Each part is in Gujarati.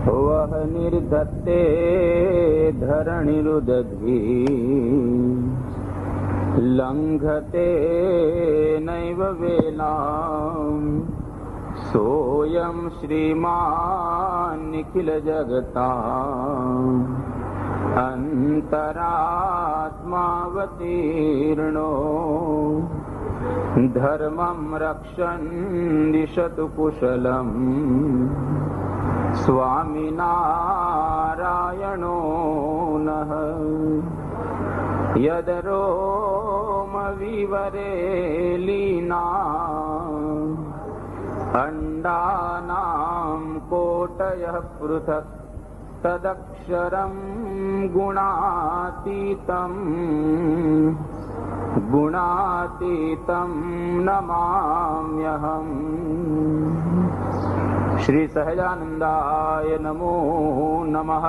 वह निर्धत्ते धरणिरुदधी लंघते नैव वेलाम् सोऽयं श्रीमान् निखिल जगताम् अंतरात्मावतीर्णो धर्मं रक्षन् दिशतु कुशलम् स्वामिनारायणो नः। यदरोमविवरे लीना अंडानां कोटयः पृथक् तदक्षरं गुणातीतं नमाम्यहम्। श्री सहजानंदाय नमो नमः।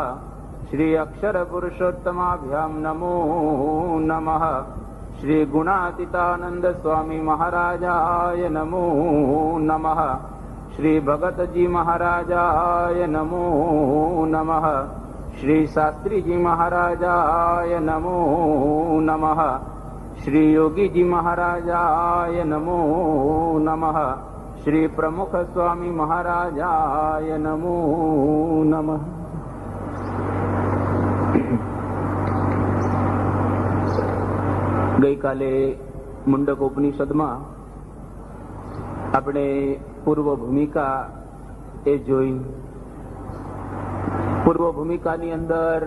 श्री अक्षर पुरुषोत्तमाभ्यां नमो नमः। श्री गुणातीतानंद स्वामी महाराजाय नमो नमः। श्री भगत जी महाराजाय नमो नमः। श्री शास्त्री जी महाराजाय नमो नमः। श्री योगी जी महाराजाय नमो नमः। श्री प्रमुख स्वामी महाराजाय नमो नमः। गई काले मुंडक उपनिषद में अपने पूर्व भूमिका ए जोई। पूर्व भूमिका नी अंदर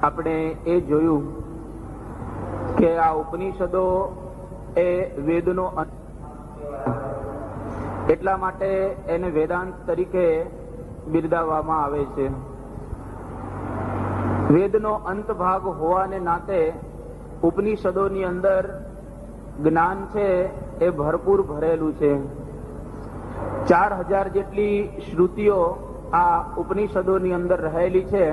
अपने ए जोयु के आ उपनिषदो ए वेदनो એટલા માટે એને વેદાંત તરીકે બિરદાવવામાં આવે છે। વેદનો અંત ભાગ હોવાને નાતે ઉપનિષદોની અંદર જ્ઞાન છે એ ભરપૂર ભરેલું છે। 4000 જેટલી શ્રુતિઓ આ ઉપનિષદોની અંદર રહેલી છે,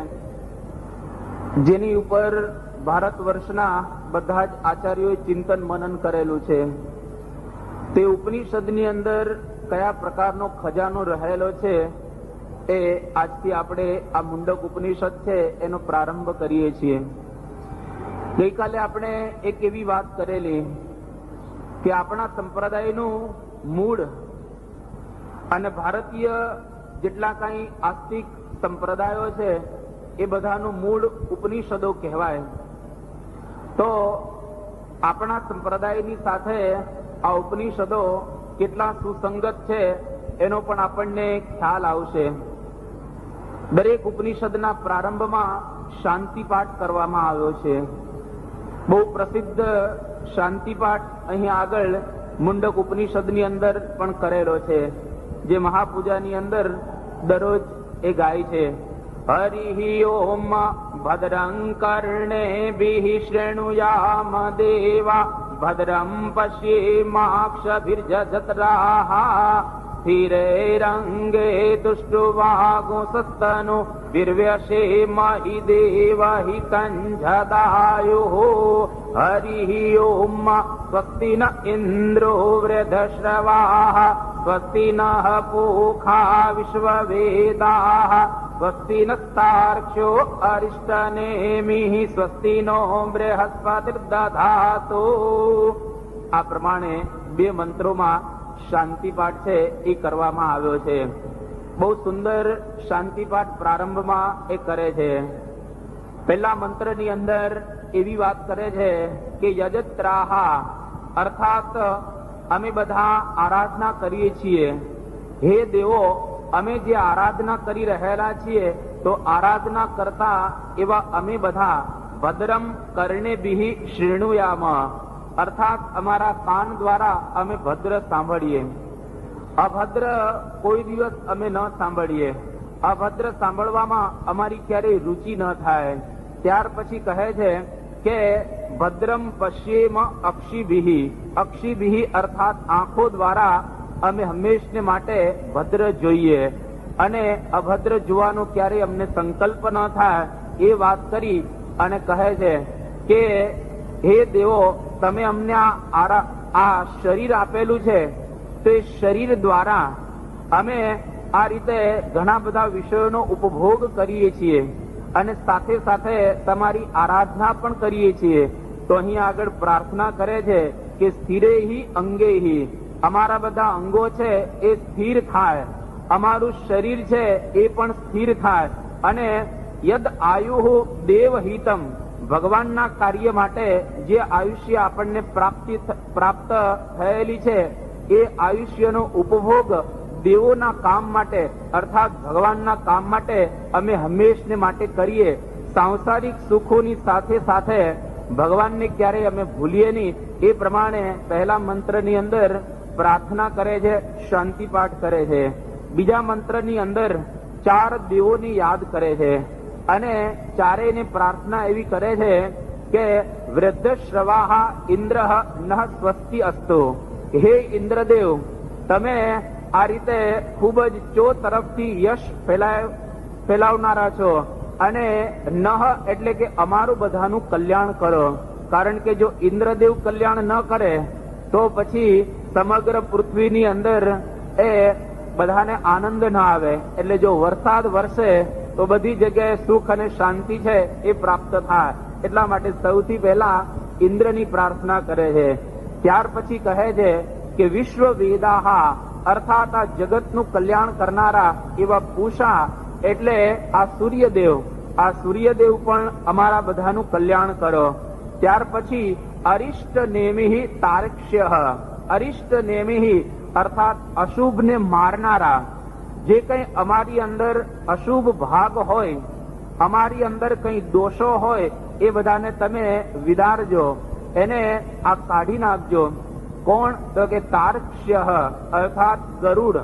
જેની ઉપર ભારત વર્ષના બધા જ આચાર્યોએ ચિંતન મનન કરેલું છે। તે ઉપનિષદની અંદર કયા પ્રકારનો ખજાનો રહેલો છે એ આજથી આપણે આ મુંડક ઉપનિષદ છે એનો પ્રારંભ કરીએ છીએ। ગઈકાલે આપણે એક એવી વાત કરેલી કે આપણા સંપ્રદાયનું મૂળ અને ભારતીય જેટલા કઈ આસ્તિક સંપ્રદાયો છે એ બધાનું મૂળ ઉપનિષદો કહેવાય। તો આપણા સંપ્રદાયની સાથે આ ઉપનિષદો કેટલા સુસંગત છે એનો પણ આપણને ખ્યાલ આવશે। દરેક ઉપનિષદના પ્રારંભમાં શાંતિ પાઠ કરવામાં આવ્યો છે। બહુ પ્રસિદ્ધ શાંતિ પાઠ અહીં આગળ મુંડક ઉપનિષદની અંદર પણ કરેલો છે, જે મહાપૂજાની અંદર દરરોજ એ ગાય છે। હરિ ઓમ ભદ્રં કર્ણેભિઃ શૃણુયામ દેવા ભદ્રં પશ્યેમાક્ષભિર્જત્રાઃ સ્થિરૈરંગે તુષ્ટુવાગુંસસ્તનો વીર્યસેમહિ દેવહિतं જદાયુઃ। હરિ ઓમ સ્વસ્તિ ન ઇન્દ્રો વૃધશ્રવાઃ સ્વસ્તિ નઃ પૂષા વિશ્વવેદાઃ સ્વસ્તિ નસ્તાર્ક્ષ્યો અરિષ્ટનેમિઃ સ્વસ્તિ નો બૃહસ્પતિર્દધાતુ। આ પ્રમાણે બે મંત્રોમાં શાંતિ પાઠ છે એ કરવામાં આવ્યો છે। બહુ સુંદર શાંતિ પાઠ પ્રારંભમાં એ કરે છે। પહેલા મંત્રની અંદર એવી વાત કરે છે કે યજત્રાહા અર્થાત અમે બધા આરાધના કરીએ છીએ। હે દેવો, અમે જે આરાધના કરી રહેલા છીએ તો આરાધના કરતા એવા અમે બધા ભદ્રમ કર્ણેભિઃ શૃણુયામ અર્થાત અમારા કાન દ્વારા અમે ભદ્ર સાંભળીએ। અભદ્ર કોઈ દિવસ અમે ન સાંભળીએ। અભદ્ર સાંભળવામાં અમારી ક્યારેય રુચિ ન થાય। ત્યાર પછી કહે છે કે ભદ્રમ પશ્યેમ અક્ષિભિઃ। અક્ષિભિઃ અર્થાત આંખો દ્વારા અમે હંમેશને માટે ભદ્ર જોઈએ અને અભદ્ર જોવાનો ક્યારેય અમને સંકલ્પ ન થાય એ વાત કરી અને કહે છે કે હે દેવો, તમે અમને આ શરીર આપેલું છે તો એ શરીર દ્વારા અમે આ રીતે ઘણા બધા વિષયોનો ઉપભોગ કરીએ છીએ અને સાથે સાથે તમારી આરાધના પણ કરીએ છીએ. તો અહીં આગળ પ્રાર્થના કરે છે કે સ્થિરેહિ અંગેહિ, અમારા બધા અંગો છે એ સ્થિર થાય, અમારું શરીર છે એ પણ સ્થિર થાય, અને યદ આયુ દેવહિતમ, ભગવાનના કાર્ય માટે જે આયુષ્ય આપણને પ્રાપ્ત થયેલી છે એ આયુષ્યનો ઉપભોગ દેવોના કામ માટે અર્થાત ભગવાનના કામ માટે અમે હંમેશને માટે કરીએ. સાંસારિક સુખોની સાથે સાથે ભગવાનને ક્યારેય અમે ભૂલીએ નહીં. એ પ્રમાણે પહેલા મંત્રની અંદર પ્રાર્થના કરે છે, શાંતિ પાઠ કરે છે. બીજા મંત્રની અંદર 4 દેવોની યાદ કરે છે અને ચારેયને પ્રાર્થના એવી કરે છે કે વૃદ્ધ શ્રવાહા ઇન્દ્ર નઃ સ્વસ્તિ અસ્તુ. હે ઇન્દ્રદેવ, તમે આ રીતે ખૂબ જ તરફથી યશ ફેલાવનારા છો, અને નહ એટલે કે અમારું બધાનું કલ્યાણ કરો. કારણ કે જો ઇન્દ્રદેવ કલ્યાણ ન કરે તો પછી સમગ્ર પૃથ્વીની અંદર એ બધાને આનંદ ન આવે. એટલે જો વરસાદ વરસે તો બધી જગ્યાએ સુખ અને શાંતિ છે એ પ્રાપ્ત થાય. એટલા માટે સૌથી પહેલા ઇન્દ્રની પ્રાર્થના કરે છે. ત્યાર પછી કહે છે કે વિશ્વ વેદાહા, અર્થાત આ જગતનું કલ્યાણ કરનારા એવા પૂષા એટલે આ સૂર્યદેવ, આ સૂર્યદેવ પણ અમારા બધાનું કલ્યાણ કરો. ત્યાર પછી અરિષ્ટ નેમિહિ તારક્ષ્ય, અરિષ્ટ નેમિહિ અર્થાત અશુભને મારનારા, જે કંઈ અમારી અંદર અશુભ ભાગ હોય, અમારી અંદર કંઈ દોષો હોય એ બધાને તમે વિદારજો, એને આ કાઢી નાખજો. કોણ? તો કે તારક્ષ્ય અર્થાત ગરુડ,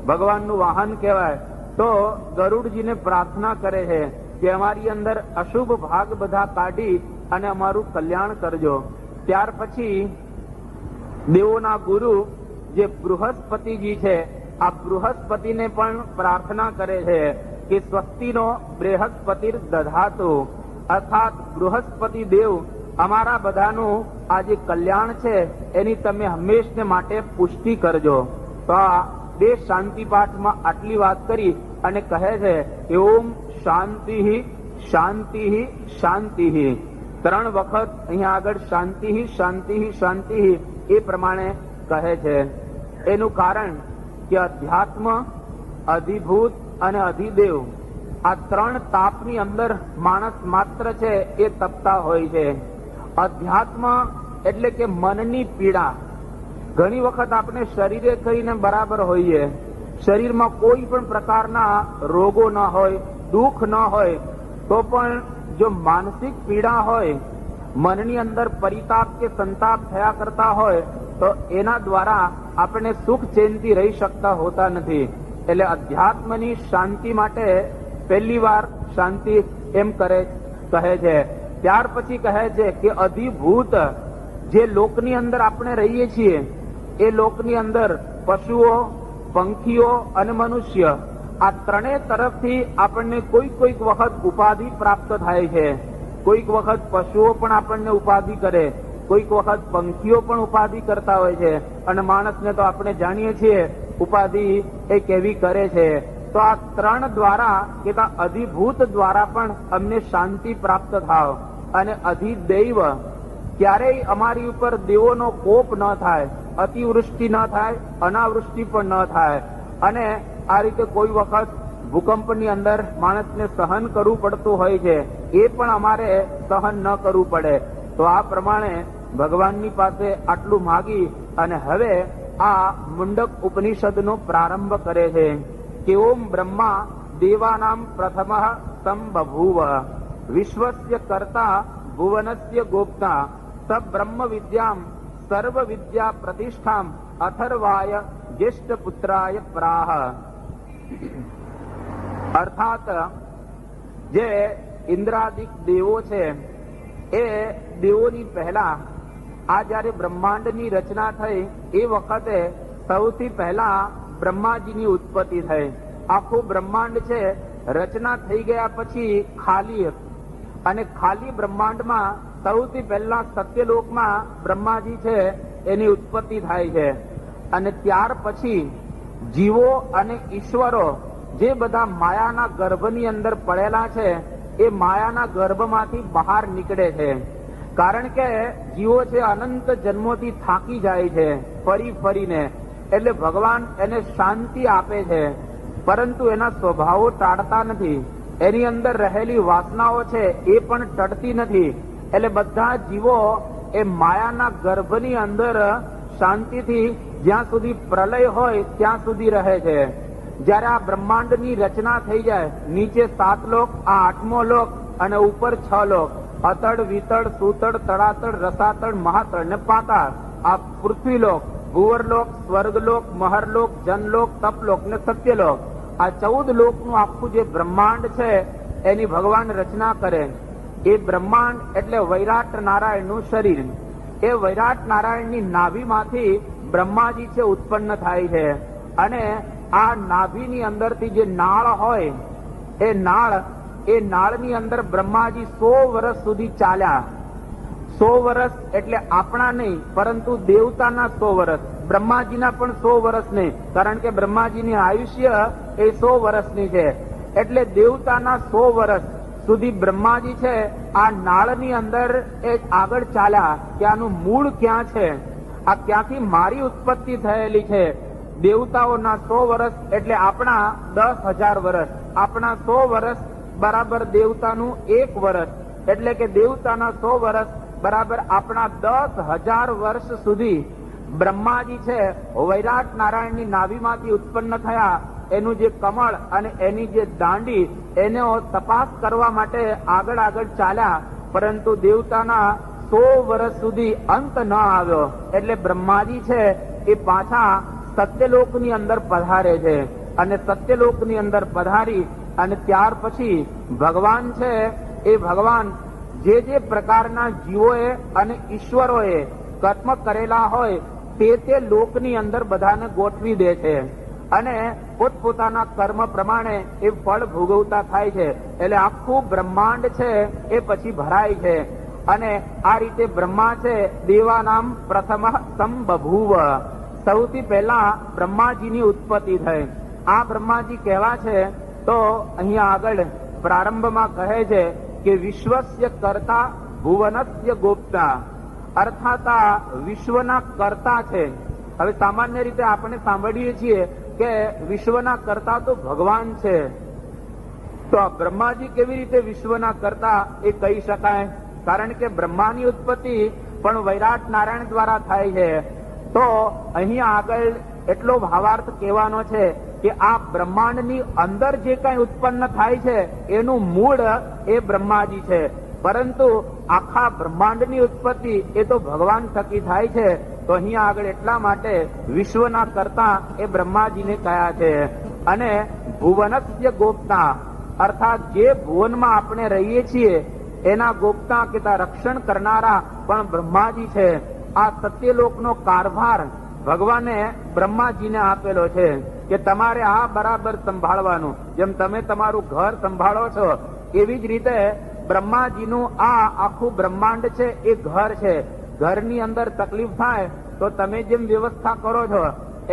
ભગવાનનું વાહન કહેવાય. તો ગરુડજીને પ્રાર્થના કરે છે કે અમારી અંદર અશુભ ભાગ બધા કાઢી અને અમારું કલ્યાણ કરજો. ત્યાર પછી દેવોના ગુરુ જે બૃહસ્પતિજી છે, આ બૃહસ્પતિને પણ પ્રાર્થના કરે છે કે સ્વસ્તિનો બૃહસ્પતિર દધાતુ, અર્થાત બૃહસ્પતિ દેવ અમારા બધાનું આ જે કલ્યાણ છે એની તમે હંમેશને માટે પુષ્ટિ કરજો. તો આ 2 શાંતિ પાઠમાં આટલી વાત કરી અને કહે છે કે ઓમ શાંતિ શાંતિ શાંતિ. 3 વખત અહીંયા આગળ શાંતિ શાંતિ શાંતિ એ પ્રમાણે કહે છે. એનું કારણ કે અધ્યાત્મ, અધિભૂત અને અધિદેવ, આ 3 તાપની અંદર માણસ માત્ર છે એ તપતા હોય છે. અધ્યાત્મ એટલે કે મનની પીડા. ઘણી વખત આપણે શરીરે કરીને બરાબર હોઈએ, શરીરમાં કોઈ પણ પ્રકારના રોગો ન હોય, દુઃખ ન હોય, તો પણ જો માનસિક પીડા હોય, મનની અંદર પરિતાપ કે સંતાપ થયા કરતા હોય તો એના દ્વારા આપણે સુખ ચેનથી રહી શકતા હોતા નથી. એટલે અધ્યાત્મની શાંતિ માટે પહેલી વાર શાંતિ એમ કહે છે. ત્યાર પછી કહે છે કે અધિભૂત, જે લોકની અંદર આપણે રહીએ છીએ એ લોકની અંદર પશુઓ, પંખીઓ અને મનુષ્ય, આ 3 તરફથી આપણને કોઈક વખત ઉપાધિ પ્રાપ્ત થાય છે. કોઈક વખત પશુઓ પણ આપણને ઉપાધિ કરે, કોઈક વખત પંખીઓ પણ ઉપાધિ કરતા હોય છે, અને માણસને તો આપણે જાણીએ છીએ ઉપાધિ એ કેવી કરે છે. તો આ 3 દ્વારા કે અધિભૂત દ્વારા પણ અમને શાંતિ પ્રાપ્ત થાવ. અને અધિદૈવ, ક્યારેય અમારી ઉપર દેવોનો કોપ ન થાય, અતિવૃષ્ટિ ન થાય, અનાવૃષ્ટિ પણ ન થાય. અને આ રીતે કોઈ વખત ભૂકંપની અંદર માણસને સહન કરવું પડતું હોય છે, એ પણ અમારે સહન ન કરવું પડે. તો આ પ્રમાણે ભગવાનની પાસે આટલું માગી અને હવે આ મુંડક ઉપનિષદનો પ્રારંભ કરે છે કે ઓમ બ્રહ્મા દેવાનામ પ્રથમ સંબભૂવ, વિશ્વસ્ય કર્તા ભુવનસ્ય ગોપ્તા, સ બ્રહ્મ વિદ્યામ સર્વ વિદ્યા પ્રતિષ્ઠામ અથર્વાય જ્યેષ્ઠ પુત્રાય પ્રાહ. અર્થાત જે ઇન્દ્રાદિક દેવો છે એ દેવોની પહેલા આ જયારે બ્રહ્માંડની રચના થઈ એ વખતે સૌથી પહેલા બ્રહ્માજીની ઉત્પત્તિ થઈ. આખું બ્રહ્માંડ છે રચના થઈ ગયા પછી ખાલી, અને ખાલી બ્રહ્માંડમાં સૌથી પહેલા સત્યલોકમાં બ્રહ્માજી છે એની ઉત્પત્તિ થાય છે. અને ત્યાર પછી જીવો અને ઈશ્વરો જે બધા માયાના ગર્ભની અંદર પડેલા છે એ માયાના ગર્ભમાંથી બહાર નીકળે છે. કારણ કે જીવો છે અનંત જન્મોથી થાકી જાય છે ફરી ફરીને, એટલે ભગવાન એને શાંતિ આપે છે, પરંતુ એના સ્વભાવો ટાળતા નથી. એની અંદર રહેલી વાસનાઓ છે એ પણ ટળતી નથી. એટલે બધા જીવો એ માયાના ગર્ભની અંદર શાંતિથી જ્યાં સુધી પ્રલય હોય ત્યાં સુધી રહે છે. જયારે આ બ્રહ્માંડની રચના થઈ જાય, નીચે 7 લોક, આ 8મો લોક અને ઉપર 6 લોક, અતળ, વિતળ, સુતળ, તળાતળ, રસાતળ, મહાતળ ને પાતાળ, આ પૃથ્વીલોક, ભુવરલોક, સ્વર્ગલોક, મહરલોક, જનલોક, તપલોક ને સત્યલોક, આ 14 લોકનું આખું જે બ્રહ્માંડ છે એની ભગવાન રચના કરે. એ બ્રહ્માંડ એટલે વૈરાટ નારાયણનું શરીર. એ વૈરાટ નારાયણની નાભીમાંથી બ્રહ્માજી છે ઉત્પન્ન થાય છે. અને આ નાભીની અંદરથી જે નાળ હોય એ નાળની અંદર બ્રહ્માજી 100 વર્ષ સુધી ચાલ્યા. 100 વર્ષ એટલે આપણા નહીં, પરંતુ દેવતાના 100 વર્ષ. બ્રહ્માજીના પણ 100 વર્ષ નહીં, કારણ કે બ્રહ્માજીની આયુષ્ય એ 100 વર્ષની છે. એટલે દેવતાના 100 વર્ષ સુધી બ્રહ્માજી છે આ નાળની અંદર એ આગળ ચાલ્યા કે આનું મૂળ ક્યાં છે, આ ક્યાંથી મારી ઉત્પત્તિ થયેલી છે. દેવતાઓના 100 વર્ષ એટલે આપણા 10,000 વર્ષ. આપણા 100 વર્ષ બરાબર દેવતાનું 1 વર્ષ, એટલે કે દેવતાના 100 વર્ષ બરાબર આપણા 10,000 વર્ષ સુધી બ્રહ્માજી છે વૈરાટ નારાયણની નાભીમાંથી ઉત્પન્ન થયા. એનું જે કમળ અને એની જે દાંડી એનો તપાસ કરવા માટે આગળ આગળ ચાલ્યા, પરંતુ દેવતાના 100 વર્ષ સુધી અંત ન આવ્યો. એટલે બ્રહ્માજી છે એ પાછા સત્યલોકની અંદર પધારે છે. અને સત્યલોકની અંદર પધારી અને ત્યાર પછી ભગવાન છે એ ભગવાન જે જે પ્રકારના જીવોએ અને ઈશ્વરોએ કર્મ કરેલા હોય તે લોકની અંદર બધાને ગોઠવી દે છે. અને પોતપોતાના કર્મ પ્રમાણે એ ફળ ભોગવતા થાય છે. એટલે આખું બ્રહ્માંડ છે એ પછી ભરાય છે. અને આ રીતે બ્રહ્મા છે દેવાનામ પ્રથમ સંબભૂવ. સૌથી પહેલા બ્રહ્માજીની ઉત્પત્તિ થઈ. આ બ્રહ્માજી કહેવા છે તો અહીંયા આગળ પ્રારંભમાં કહે છે કે વિશ્વસ્ય કર્તા ભુવનસ્ય ગોપ્તા, અર્થાત આ વિશ્વના કર્તા છે. હવે સામાન્ય રીતે આપણે સાંભળીએ છીએ કે વિશ્વના કર્તા તો ભગવાન છે, તો બ્રહ્માજી કેવી રીતે વિશ્વના કર્તા એ કહી શકાય? કારણ કે બ્રહ્માની ઉત્પત્તિ પણ વૈરાટ નારાયણ દ્વારા થાય છે. તો અહીંયા આગળ એટલો ભાવાર્થ કહેવાનો છે કે આ બ્રહ્માંડની અંદર જે કઈ ઉત્પન્ન થાય છે એનું મૂળ એ બ્રહ્માજી છે, પરંતુ આખા બ્રહ્માંડની ઉત્પત્તિ એ તો ભગવાન થકી થાય છે. તો અહીંયા આગળ એટલા માટે વિશ્વના કર્તા એ બ્રહ્માજીને કયા છે. અને ભુવનસ્ય ગોપ્તા, અર્થાત જે ભુવનમાં આપણે રહીએ છીએ એના ગોપ્તા કે રક્ષણ કરનારા પણ બ્રહ્માજી છે. આ સત્યલોકનો કારભાર ભગવાને બ્રહ્માજીને આપેલો છે કે તમારે આ બરાબર સંભાળવાનું. જેમ તમે તમારું ઘર સંભાળો છો એવી જ રીતે બ્રહ્માજીનું આ આખું બ્રહ્માંડ છે એ ઘર છે. ઘરની અંદર તકલીફ થાય તો તમે જેમ વ્યવસ્થા કરો છો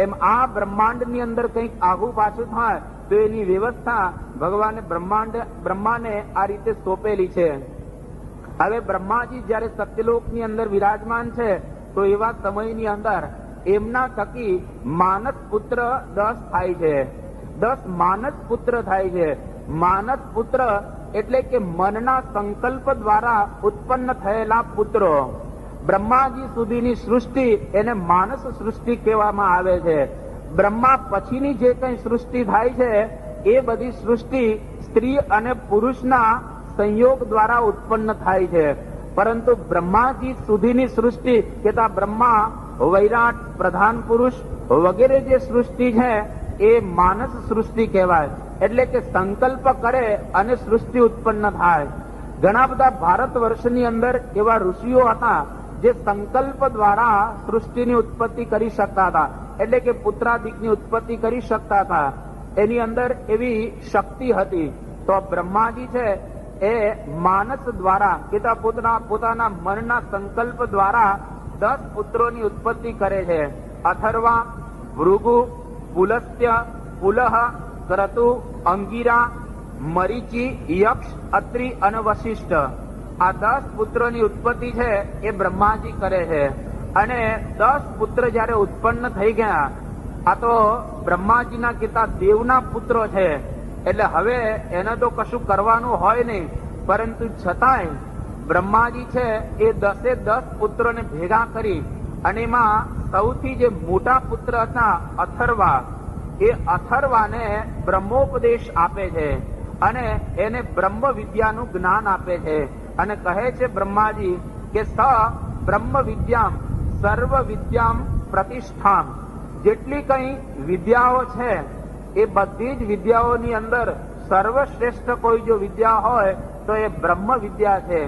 એમ આ બ્રહ્માંડની અંદર કંઈક આઘું પાછું થાય તો એની વ્યવસ્થા ભગવાને બ્રહ્માને આ રીતે સોંપેલી છે. હવે બ્રહ્માજી જયારે સત્યલોકની અંદર વિરાજમાન છે તો એવા સમયની અંદર એમના થકી માનસ પુત્ર 10 થાય છે. 10 માનસ પુત્ર થાય છે. માનસ પુત્ર એટલે કે મનના સંકલ્પ દ્વારા ઉત્પન્ન થયેલા પુત્રો. બ્રહ્માજી સુધીની સૃષ્ટિ એને માનસ સૃષ્ટિ કહેવામાં આવે છે. બ્રહ્મા પછીની જે કઈ સૃષ્ટિ થાય છે એ બધી સૃષ્ટિ સ્ત્રી અને પુરુષના સંયોગ દ્વારા ઉત્પન્ન થાય છે. પરંતુ બ્રહ્માજી સુધીની સૃષ્ટિ કેતા બ્રહ્મા, વૈરાટ, પ્રધાન પુરુષ વગેરે જે સૃષ્ટિ છે એ માનસ સૃષ્ટિ કહેવાય. એટલે કે સંકલ્પ કરે અને સૃષ્ટિ ઉત્પન્ન થાય. ઘણા બધા ભારત વર્ષની અંદર એવા ઋષિઓ હતા જે સંકલ્પ દ્વારા સૃષ્ટિની ઉત્પત્તિ કરી શકતા હતા, એટલે કે પુત્રાદિકની ઉત્પત્તિ કરી શકતા હતા. એની અંદર એવી શક્તિ હતી. તો બ્રહ્માજી છે એ માનસ દ્વારા કેતા પોતાના મનના સંકલ્પ દ્વારા 10 પુત્રોની ઉત્પત્તિ કરે છે. અથર્વા, ભૃગુ, પુલસ્ત્ય, પુલહ, ક્રતુ, અંગીરા, મરીચી, યક્ષ, અત્રિ અને વશિષ્ઠ, આ 10 પુત્રોની ઉત્પત્તિ છે એ બ્રહ્માજી કરે છે. અને 10 પુત્ર જયારે ઉત્પન્ન થઈ ગયા, આ તો બ્રહ્માજીના પિતા દેવના પુત્રો છે, એટલે હવે એને તો કશું કરવાનું હોય નહીં, પરંતુ છતાંય બ્રહ્માજી છે એ 10 પુત્રોને ભેગા કરી અને એમાં સૌથી જે મોટા પુત્ર હતા અથર્વા, એ અથર્વાને બ્રહ્મોપદેશ આપે છે અને એને બ્રહ્મ વિદ્યાનું જ્ઞાન આપે છે અને કહે છે બ્રહ્માજી કે સ બ્રહ્મ વિદ્યામ સર્વ વિદ્યામ પ્રતિષ્ઠામ, જેટલી કઈ વિદ્યાઓ છે એ બધી જ વિદ્યાઓની અંદર સર્વશ્રેષ્ઠ કોઈ જો વિદ્યા હોય તો એ બ્રહ્મ વિદ્યા છે.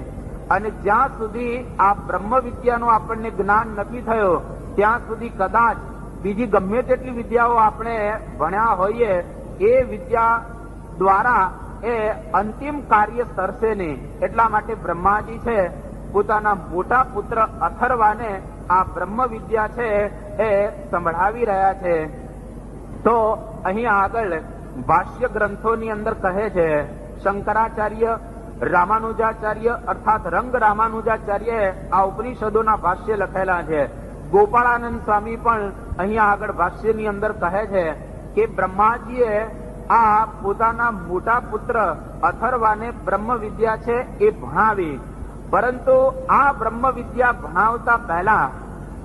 અને જ્યાં સુધી આ બ્રહ્મ વિદ્યાનું આપણને જ્ઞાન નથી થયો ત્યાં સુધી કદાચ બીજી ગમે તેટલી વિદ્યાઓ આપણે ભણ્યા હોઈએ એ વિદ્યા દ્વારા એ અંતિમ કાર્ય સરશે નહીં. એટલા માટે બ્રહ્માજી છે પોતાના મોટા પુત્ર અથર્વાને આ બ્રહ્મ વિદ્યા છે એ સંભળાવી રહ્યા છે. તો અહીંયા આગળ ભાષ્ય ગ્રંથોની અંદર કહે છે, શંકરાચાર્ય, રામાનુજાચાર્ય અર્થાત રંગ રામાનુજાચાર્ય આ ઉપનિષદોના ભાષ્ય લખેલા છે. ગોપાળાનંદ સ્વામી પણ અહીંયા આગળ ભાષ્યની અંદર કહે છે કે બ્રહ્માજીએ આ પોતાના મોટા પુત્ર અથર્વાને બ્રહ્મ વિદ્યા છે એ ભણાવી, પરંતુ આ બ્રહ્મ વિદ્યા ભણાવતા પહેલા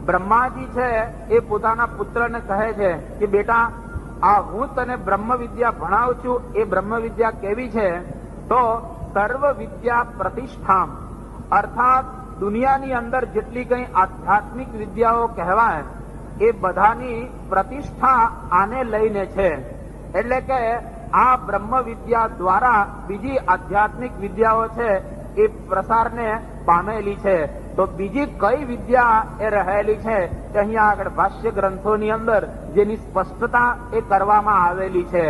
બ્રહ્માજી છે એ પોતાના પુત્રને કહે છે કે બેટા, આ હું તને બ્રહ્મ વિદ્યા ભણાવું છું, એ બ્રહ્મ વિદ્યા કેવી છે? તો સર્વ વિદ્યા પ્રતિષ્ઠામ, અર્થાત દુનિયાની અંદર જેટલી કઈ આધ્યાત્મિક વિદ્યાઓ કહેવાય એ બધાની પ્રતિષ્ઠા આને લઈને છે. એટલે કે આ બ્રહ્મ વિદ્યા દ્વારા બીજી આધ્યાત્મિક વિદ્યાઓ છે એ પ્રસારને પામેલી છે. તો બીજી કઈ વિદ્યા એ રહેલી છે કે અહીંયા આગળ ભાષ્ય ગ્રંથોની અંદર જેની સ્પષ્ટતા એ કરવામાં આવેલી છે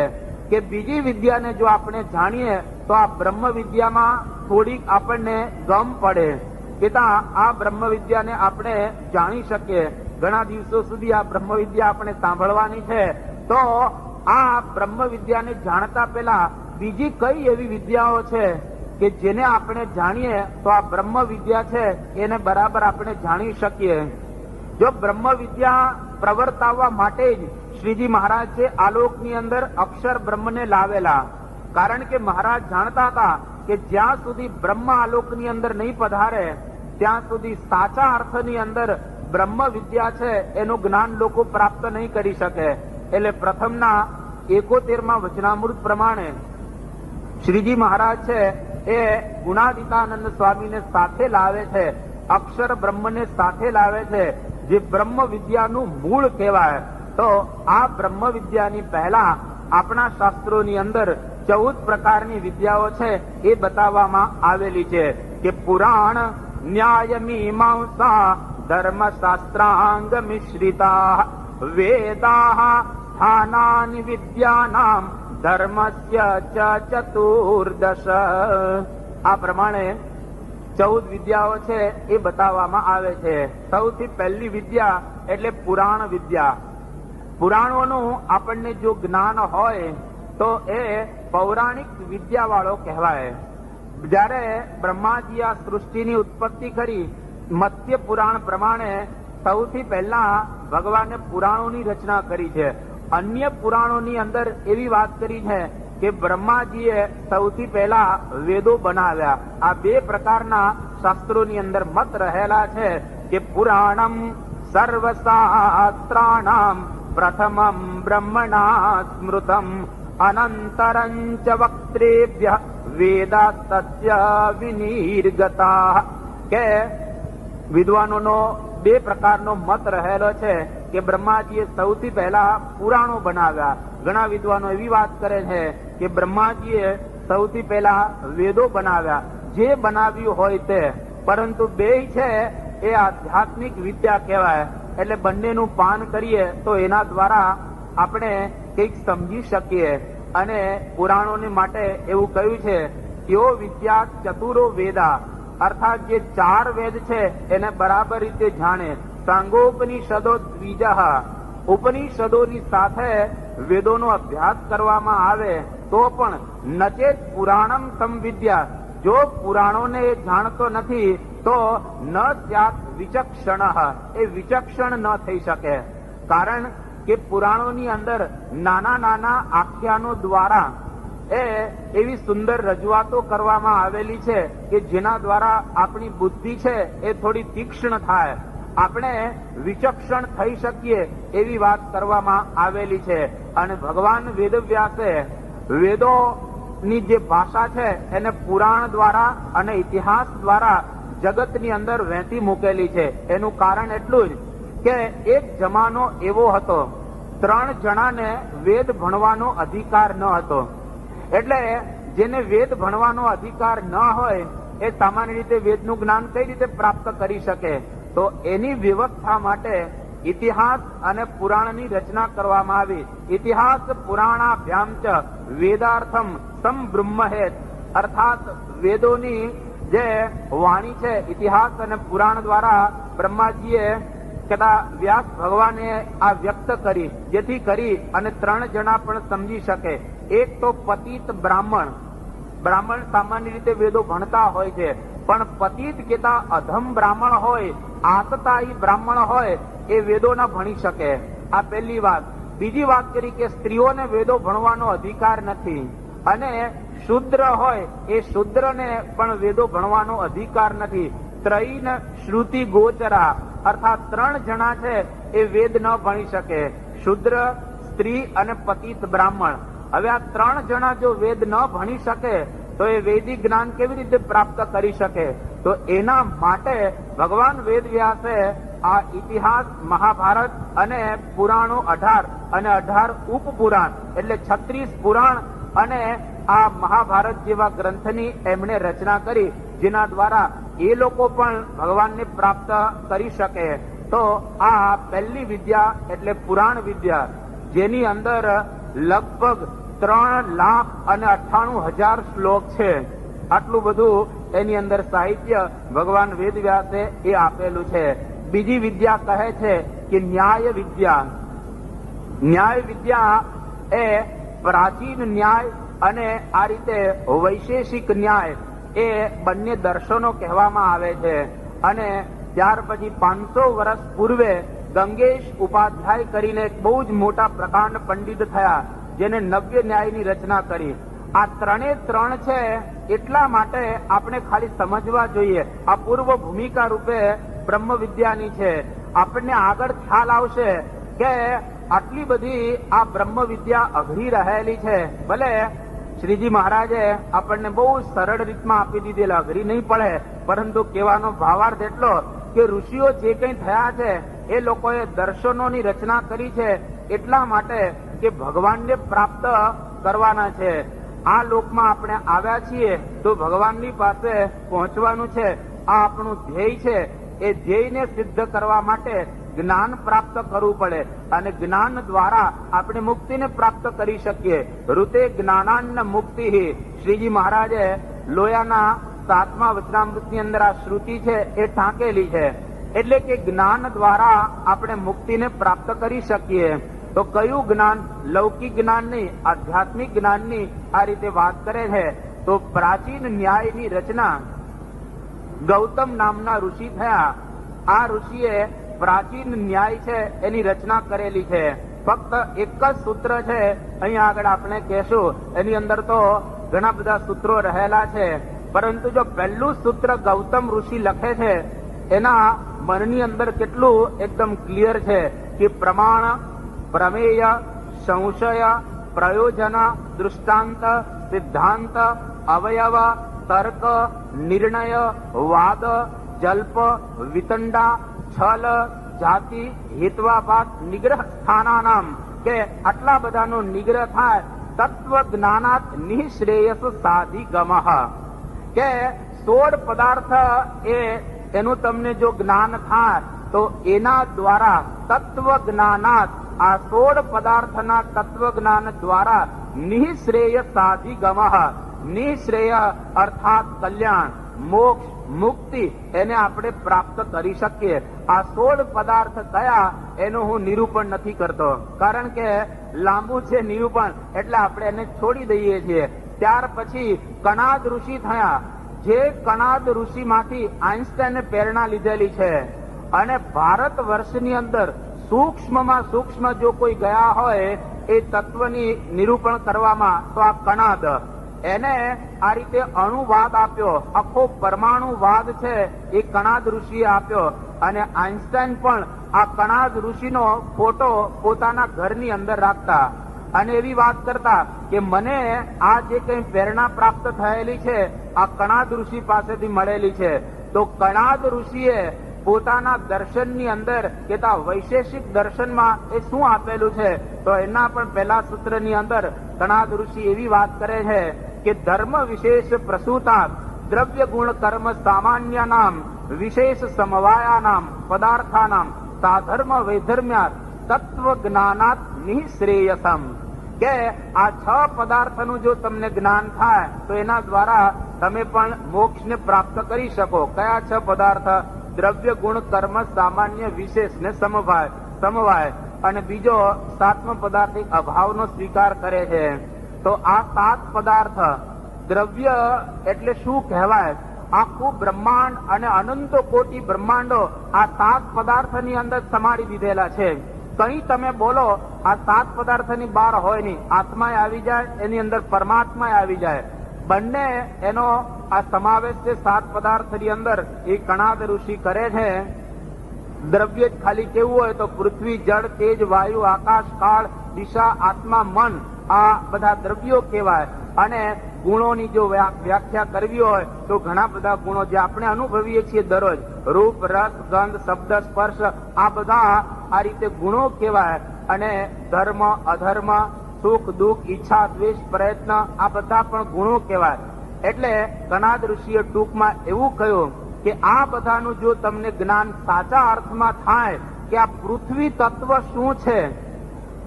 કે બીજી વિદ્યાને જો આપણે જાણીએ તો આ બ્રહ્મ વિદ્યામાં થોડીક આપણને ગમ પડે કે આ બ્રહ્મ વિદ્યાને આપણે જાણી શકીએ. ઘણા દિવસો સુધી આ બ્રહ્મ વિદ્યા આપણે સાંભળવાની છે. તો આ બ્રહ્મ વિદ્યાને જાણતા પહેલા બીજી કઈ એવી વિદ્યાઓ છે કે જેને આપણે જાણીએ તો આ બ્રહ્મ વિદ્યા છે એને બરાબર આપણે જાણી શકીએ. જો બ્રહ્મ વિદ્યા પ્રવર્તાવવા માટે જ શ્રીજી મહારાજે આલોકની અંદર અક્ષર બ્રહ્મને લાવેલા, કારણ કે મહારાજ જાણતા હતા કે જ્યાં સુધી બ્રહ્મ આલોકની અંદર નહીં પધારે ત્યાં સુધી સાચા અર્થની અંદર બ્રહ્મ વિદ્યા છે એનું જ્ઞાન લોકો પ્રાપ્ત નહીં કરી શકે. એટલે પ્રથમના 71મા વચનામૃત પ્રમાણે શ્રીજી મહારાજ છે એ ગુણાદિતાનંદ સ્વામીને સાથે લાવે છે, અક્ષર બ્રહ્મને સાથે લાવે છે, જે બ્રહ્મ વિદ્યાનું મૂળ કહેવાય. તો આ બ્રહ્મ વિદ્યાની પહેલા આપણા શાસ્ત્રોની અંદર 14 પ્રકારની વિદ્યાઓ છે એ બતાવવામાં આવેલી છે કે પુરાણ, ન્યાય, મીમાંસા, ધર્મશાસ્ત્રાંગ મિશ્રિતા, વેદા, સ્થાનાનિ વિદ્યાનામ ધર્મસ્ય ચતુર્દશ. આ પ્રમાણે 14 વિદ્યાઓ છે એ બતાવવામાં આવે છે. સૌથી પહેલી વિદ્યા એટલે પુરાણ વિદ્યા. પુરાણોનું આપણને જો જ્ઞાન હોય તો એ પૌરાણિક વિદ્યા વાળો કહેવાય. જયારે બ્રહ્માજી આ સૃષ્ટિની ઉત્પત્તિ કરી, મત્સ્ય પુરાણ પ્રમાણે સૌથી પહેલા ભગવાને પુરાણોની રચના કરી છે. અન્ય પુરાણોની અંદર એવી વાત કરી છે કે બ્રહ્માજીએ સૌથી પહેલા વેદો બનાવ્યા. આ 2 પ્રકારના શાસ્ત્રોની અંદર મત રહેલા છે કે પુરાણમ સર્વશાસ્ત્રાણામ પ્રથમમ બ્રહ્મણા સ્મૃતમ અનંતરં ચ વક્ત્રેભ્ય વેદાસ્તસ્ય વિનિર્ગતા. કે વિદ્વાનોનો 2 પ્રકારનો મત રહેલો છે કે બ્રહ્માજીએ સૌથી પહેલા પુરાણો બનાવ્યા. ઘણા વિદ્વાનો એવી વાત કરે છે કે બ્રહ્માજીએ સૌથી પહેલા વેદો બનાવ્યા. જે બનાવ્યું હોય તે, પરંતુ 2 છે એ આધ્યાત્મિક વિદ્યા કહેવાય. એટલે બંનેનું પાન કરીએ તો એના દ્વારા આપણે કંઈક સમજી શકીએ. અને પુરાણોને માટે એવું કહ્યું છે યો વિદ્યા ચતુરો વેદા, અર્થાત જે 4 વેદ છે એને બરાબર રીતે જાણે. સાંગોપનિષદો દ્વિજઃ, ઉપનિષદોની સાથે વેદોનો અભ્યાસ કરવામાં આવે તો પણ નચેત પુરાણમ સંવિદ્યા, જો પુરાણોને એ જાણતો નથી તો ન સ્યાત વિચક્ષણ, એ વિચક્ષણ ન થઈ શકે. કારણ કે પુરાણોની અંદર નાના નાના આખ્યાનો દ્વારા એવી સુંદર રજૂઆતો કરવામાં આવેલી છે કે જેના દ્વારા આપણી બુદ્ધિ છે એ થોડી તીક્ષ્ણ થાય, આપણે વિચક્ષણ થઈ શકીએ એવી વાત કરવામાં આવેલી છે. અને ભગવાન વેદવ્યાસે વેદોની જે ભાષા છે એને પુરાણ દ્વારા અને ઇતિહાસ દ્વારા જગતની અંદર વહેતી મૂકેલી છે. એનું કારણ એટલું જ કે એક જમાનો એવો હતો, 3 જણાને વેદ ભણવાનો અધિકાર ન હતો. એટલે જેને વેદ ભણવાનો અધિકાર ન હોય એ સામાન્ય રીતે વેદનું જ્ઞાન કઈ રીતે પ્રાપ્ત કરી શકે? તો એની વ્યવસ્થા માટે ઇતિહાસ અને પુરાણની રચના કરવામાં આવી. ઇતિહાસ પુરાણાભ્યામ ચ વેદાર્થમ સંબ્રહ્મહેત, અર્થાત વેદોની જે વાણી છે ઇતિહાસ અને પુરાણ દ્વારા બ્રહ્માજીએ કદા વ્યાસ ભગવાને આ વ્યક્ત કરી, જેથી કરી અને 3 જણા પણ સમજી શકે. એક તો પતિત બ્રાહ્મણ, બ્રાહ્મણ સામાન્ય રીતે વેદો ભણતા હોય છે, પણ પતિત કેતા અધમ બ્રાહ્મણ હોય, આતતાયી બ્રાહ્મણ હોય એ વેદો ન ભણી શકે. આ પહેલી વાત. બીજી વાત કરી કે સ્ત્રીઓને વેદો ભણવાનો અધિકાર નથી, અને શુદ્ર હોય એ શુદ્રને પણ વેદો ભણવાનો અધિકાર નથી. ત્રૈન શ્રુતિ ગોચરા, અર્થાત 3 જણા છે એ વેદ ન ભણી શકે, શુદ્ર, સ્ત્રી અને પતિત બ્રાહ્મણ. હવે આ 3 જણા જો વેદ ન ભણી શકે તો એ વૈદિક જ્ઞાન કેવી રીતે પ્રાપ્ત કરી શકે? તો એના માટે ભગવાન વેદવ્યાસે આ ઇતિહાસ, મહાભારત અને પુરાણો 18 અને 18 ઉપપુરાણ એટલે 36 પુરાણ અને આ મહાભારત જેવા ગ્રંથની એમણે રચના કરી, જેના દ્વારા એ લોકો પણ ભગવાનને પ્રાપ્ત કરી શકે. તો આ પહેલી વિદ્યા એટલે પુરાણ વિદ્યા, જેની અંદર લગભગ 3,98,000 શ્લોક છે. આટલું બધું એની અંદર સાહિત્ય ભગવાન વેદવ્યાસે એ આપેલું છે. બીજી વિદ્યા કહે છે કે ન્યાય વિદ્યા. ન્યાય વિદ્યા એ પ્રાચીન ન્યાય અને આ રીતે વૈશેષિક ન્યાય એ બંને દર્શનો કહેવામાં આવે છે. અને ત્યાર પછી 500 વર્ષ પૂર્વે ગંગેશ ઉપાધ્યાય કરીને એક બહુ જ મોટા પ્રકાંડ પંડિત થયા, જેને નવ્ય ન્યાયની રચના કરી. આ 3 છે એટલા માટે આપણે ખાલી સમજવા જોઈએ. આ પૂર્વ ભૂમિકા રૂપે બ્રહ્મ વિદ્યાની છે. આપણને આગળ ખ્યાલ આવશે કે આટલી બધી આ બ્રહ્મ વિદ્યા અઘરી રહેલી છે. ભલે શ્રીજી મહારાજે આપણને બહુ સરળ રીતમાં આપી દીધેલા, અઘરી નહીં પડે, પરંતુ કહેવાનો ભાવાર્થ એટલો કે ઋષિઓ જે કંઈ થયા છે એ લોકોએ દર્શનોની રચના કરી છે એટલા માટે કે ભગવાનને પ્રાપ્ત કરવાના છે. આ લોકમાં આપણે આવ્યા છીએ તો ભગવાનની પાસે પહોંચવાનું છે. આ આપણું ધ્યેય છે. એ ધ્યેયને સિદ્ધ કરવા માટે જ્ઞાન પ્રાપ્ત કરવું પડે, અને જ્ઞાન દ્વારા આપણે મુક્તિને પ્રાપ્ત કરી શકીએ. ઋતે જ્ઞાનાન્ન મુક્તિ. શ્રીજી મહારાજે લોયાના 7મા વચનામૃતની અંદર આ શ્રુતિ છે એ ટાંકેલી છે. એટલે કે જ્ઞાન દ્વારા આપણે મુક્તિને પ્રાપ્ત કરી શકીએ. તો કયું જ્ઞાન? લૌકિક જ્ઞાનની, આધ્યાત્મિક જ્ઞાનની આ રીતે વાત કરે છે. તો પ્રાચીન ન્યાયની રચના ગૌતમ નામના ઋષિ થયા. આ ઋષિએ પ્રાચીન ન્યાય છે એની રચના કરેલી છે. ફક્ત એક જ સૂત્ર છે અહીંયા આગળ આપણે કહેશું. એની અંદર તો ઘણા બધા સૂત્રો રહેલા છે, પરંતુ જો પહેલું સૂત્ર ગૌતમ ઋષિ લખે છે એના મનની અંદર કેટલું એકદમ ક્લિયર છે કે પ્રમાણ, પ્રમેય, સંશય, પ્રયોજન, દૃષ્ટાંત, સિદ્ધાંત, અવયવ, તર્ક, નિર્ણય, વાદ, જલ્પ, વિતંડા, છલ, જાતિ, હિત્વાભાસ, નિગ્રહ સ્થાનાનામ, કે આટલા બધાનો નિગ્રહ થાય. તત્વ જ્ઞાનાત નિઃશ્રેયસ સાધિગમઃ, કે 16 પદાર્થ એનું તમને જો જ્ઞાન થાય તો એના દ્વારા તત્વ જ્ઞાનાત, આ 16 પદાર્થના તત્વ જ્ઞાન દ્વારા નિઃશ્રેય સાધિગમઃ, નિઃશ્રેય અર્થાત કલ્યાણ, મોક્ષ, મુક્તિ એને આપણે પ્રાપ્ત કરી શકીએ. આ 16 પદાર્થ કયા એનું હું નિરૂપણ નથી કરતો, કારણ કે લાંબુ છે નિરૂપણ, એટલે આપણે એને છોડી દઈએ છીએ. ત્યાર પછી કણાદ ઋષિ થયા. જે કણાદ ઋષિમાંથી આઈન્સ્ટાઈને પ્રેરણા લીધેલી છે. અને ભારત વર્ષની અંદર સૂક્ષ્મમાં સૂક્ષ્મ જો કોઈ ગયા હોય એ તત્વની નિરૂપણ કરવામાં, તો આ કણાદ, એને આ રીતે અણુવાદ આપ્યો. આખો પરમાણુવાદ છે એ કણાદ ઋષિએ આપ્યો. અને આઈન્સ્ટાઈન પણ આ કણાદ ઋષિનો ફોટો પોતાના ઘરની અંદર રાખતા અને એવી વાત કરતા કે મને આ જે કઈ પ્રેરણા પ્રાપ્ત થયેલી છે આ કણાદ ઋષિ પાસેથી મળેલી છે. તો કણાદ ઋષિએ પોતાના દર્શનની અંદર કે વૈશેષિક દર્શનમાં એ શું આપેલું છે, તો એના પણ પહેલા સૂત્રની અંદર કણાદ ઋષિ એવી વાત કરે છે કે ધર્મ વિશેષ પ્રસૂતા દ્રવ્ય ગુણ કર્મ સામાન્ય નામ વિશેષ સમવાયા નામ પદાર્થાનામ સાધર્મ વૈધર્મ્યા તત્વ જ્ઞાનાત નિશ્રેયસમ. કે આ 6 પદાર્થનું જો તમને જ્ઞાન થાય તો એના દ્વારા તમે પણ મોક્ષને પ્રાપ્ત કરી શકો. કયા 6 પદાર્થ? દ્રવ્ય ગુણ કર્મ સામાન્ય વિશેષ ને સમવાય. અને બીજો 7મો પદાર્થ અભાવનો સ્વીકાર કરે છે. તો આ 7 પદાર્થ, દ્રવ્ય એટલે શું કહેવાય? આખું બ્રહ્માંડ અને અનંતો કોટી બ્રહ્માંડો આ 7 પદાર્થની અંદર સમાડી દીધેલા છે. કઈ તમે બોલો આ 7 પદાર્થની બહાર હોય નહીં. આત્મા આવી જાય, એની અંદર પરમાત્મા આવી જાય, બંને એનો આ સમાવેશ છે 7 પદાર્થની અંદર. એ કણાદ ઋષિ કરે છે. દ્રવ્ય જ ખાલી કેવું હોય તો પૃથ્વી, જળ, તેજ, વાયુ, આકાશ, કાળ, દિશા, આત્મા, મન, આ બધા દ્રવ્યો કહેવાય. અને ગુણોની જો વ્યાખ્યા કરવી હોય તો ઘણા બધા ગુણો જે આપણે અનુભવીએ છીએ દરરોજ, રૂપ, રસ, ગંધ, શબ્દ, સ્પર્શ, આ બધા આ રીતે ગુણો કહેવાય. અને ધર્મ, અધર્મ, સુખ, દુઃખ, ઈચ્છા, દ્વેષ, પ્રયત્ન, આ બધા પણ ગુણો કહેવાય. એટલે કણાદ ઋષિએ ટૂંકમાં એવું કહ્યું કે આ બધાનું જો તમને જ્ઞાન સાચા અર્થમાં થાય કે આ પૃથ્વી તત્વ શું છે,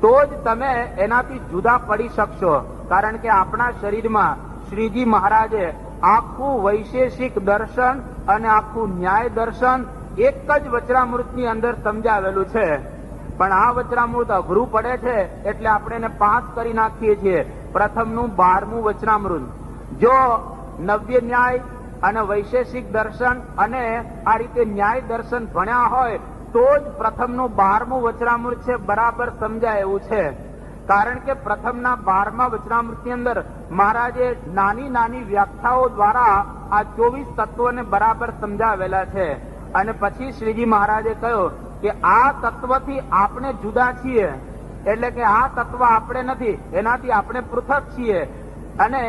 તો જ તમે એનાથી જુદા પડી શકશો. કારણ કે આપણા શરીરમાં શ્રીજી મહારાજે આખું વૈશેષિક દર્શન અને આખું ન્યાય દર્શન એક જ વચરામૃતની અંદર સમજાવેલું છે. પણ આ વચરામૃત અઘરું પડે છે એટલે આપણે એને 5 કરી નાખીએ છીએ. પ્રથમનું 12મું વચરામૃત. જો નવ્ય ન્યાય અને વૈશેષિક દર્શન અને આ રીતે ન્યાય દર્શન ભણ્યા હોય તો જ પ્રથમનું 12મું વચરામૃત છે બરાબર સમજાય એવું છે. કારણ કે પ્રથમના 12મા વચનામૃતની અંદર મહારાજે નાની નાની વ્યાખ્યાઓ દ્વારા આ 24 તત્વોને બરાબર સમજાવેલા છે. અને પછી શ્રીજી મહારાજે કહ્યું કે આ તત્વથી આપણે જુદા છીએ, એટલે કે આ તત્વ આપણે નથી, એનાથી આપણે પૃથક છીએ અને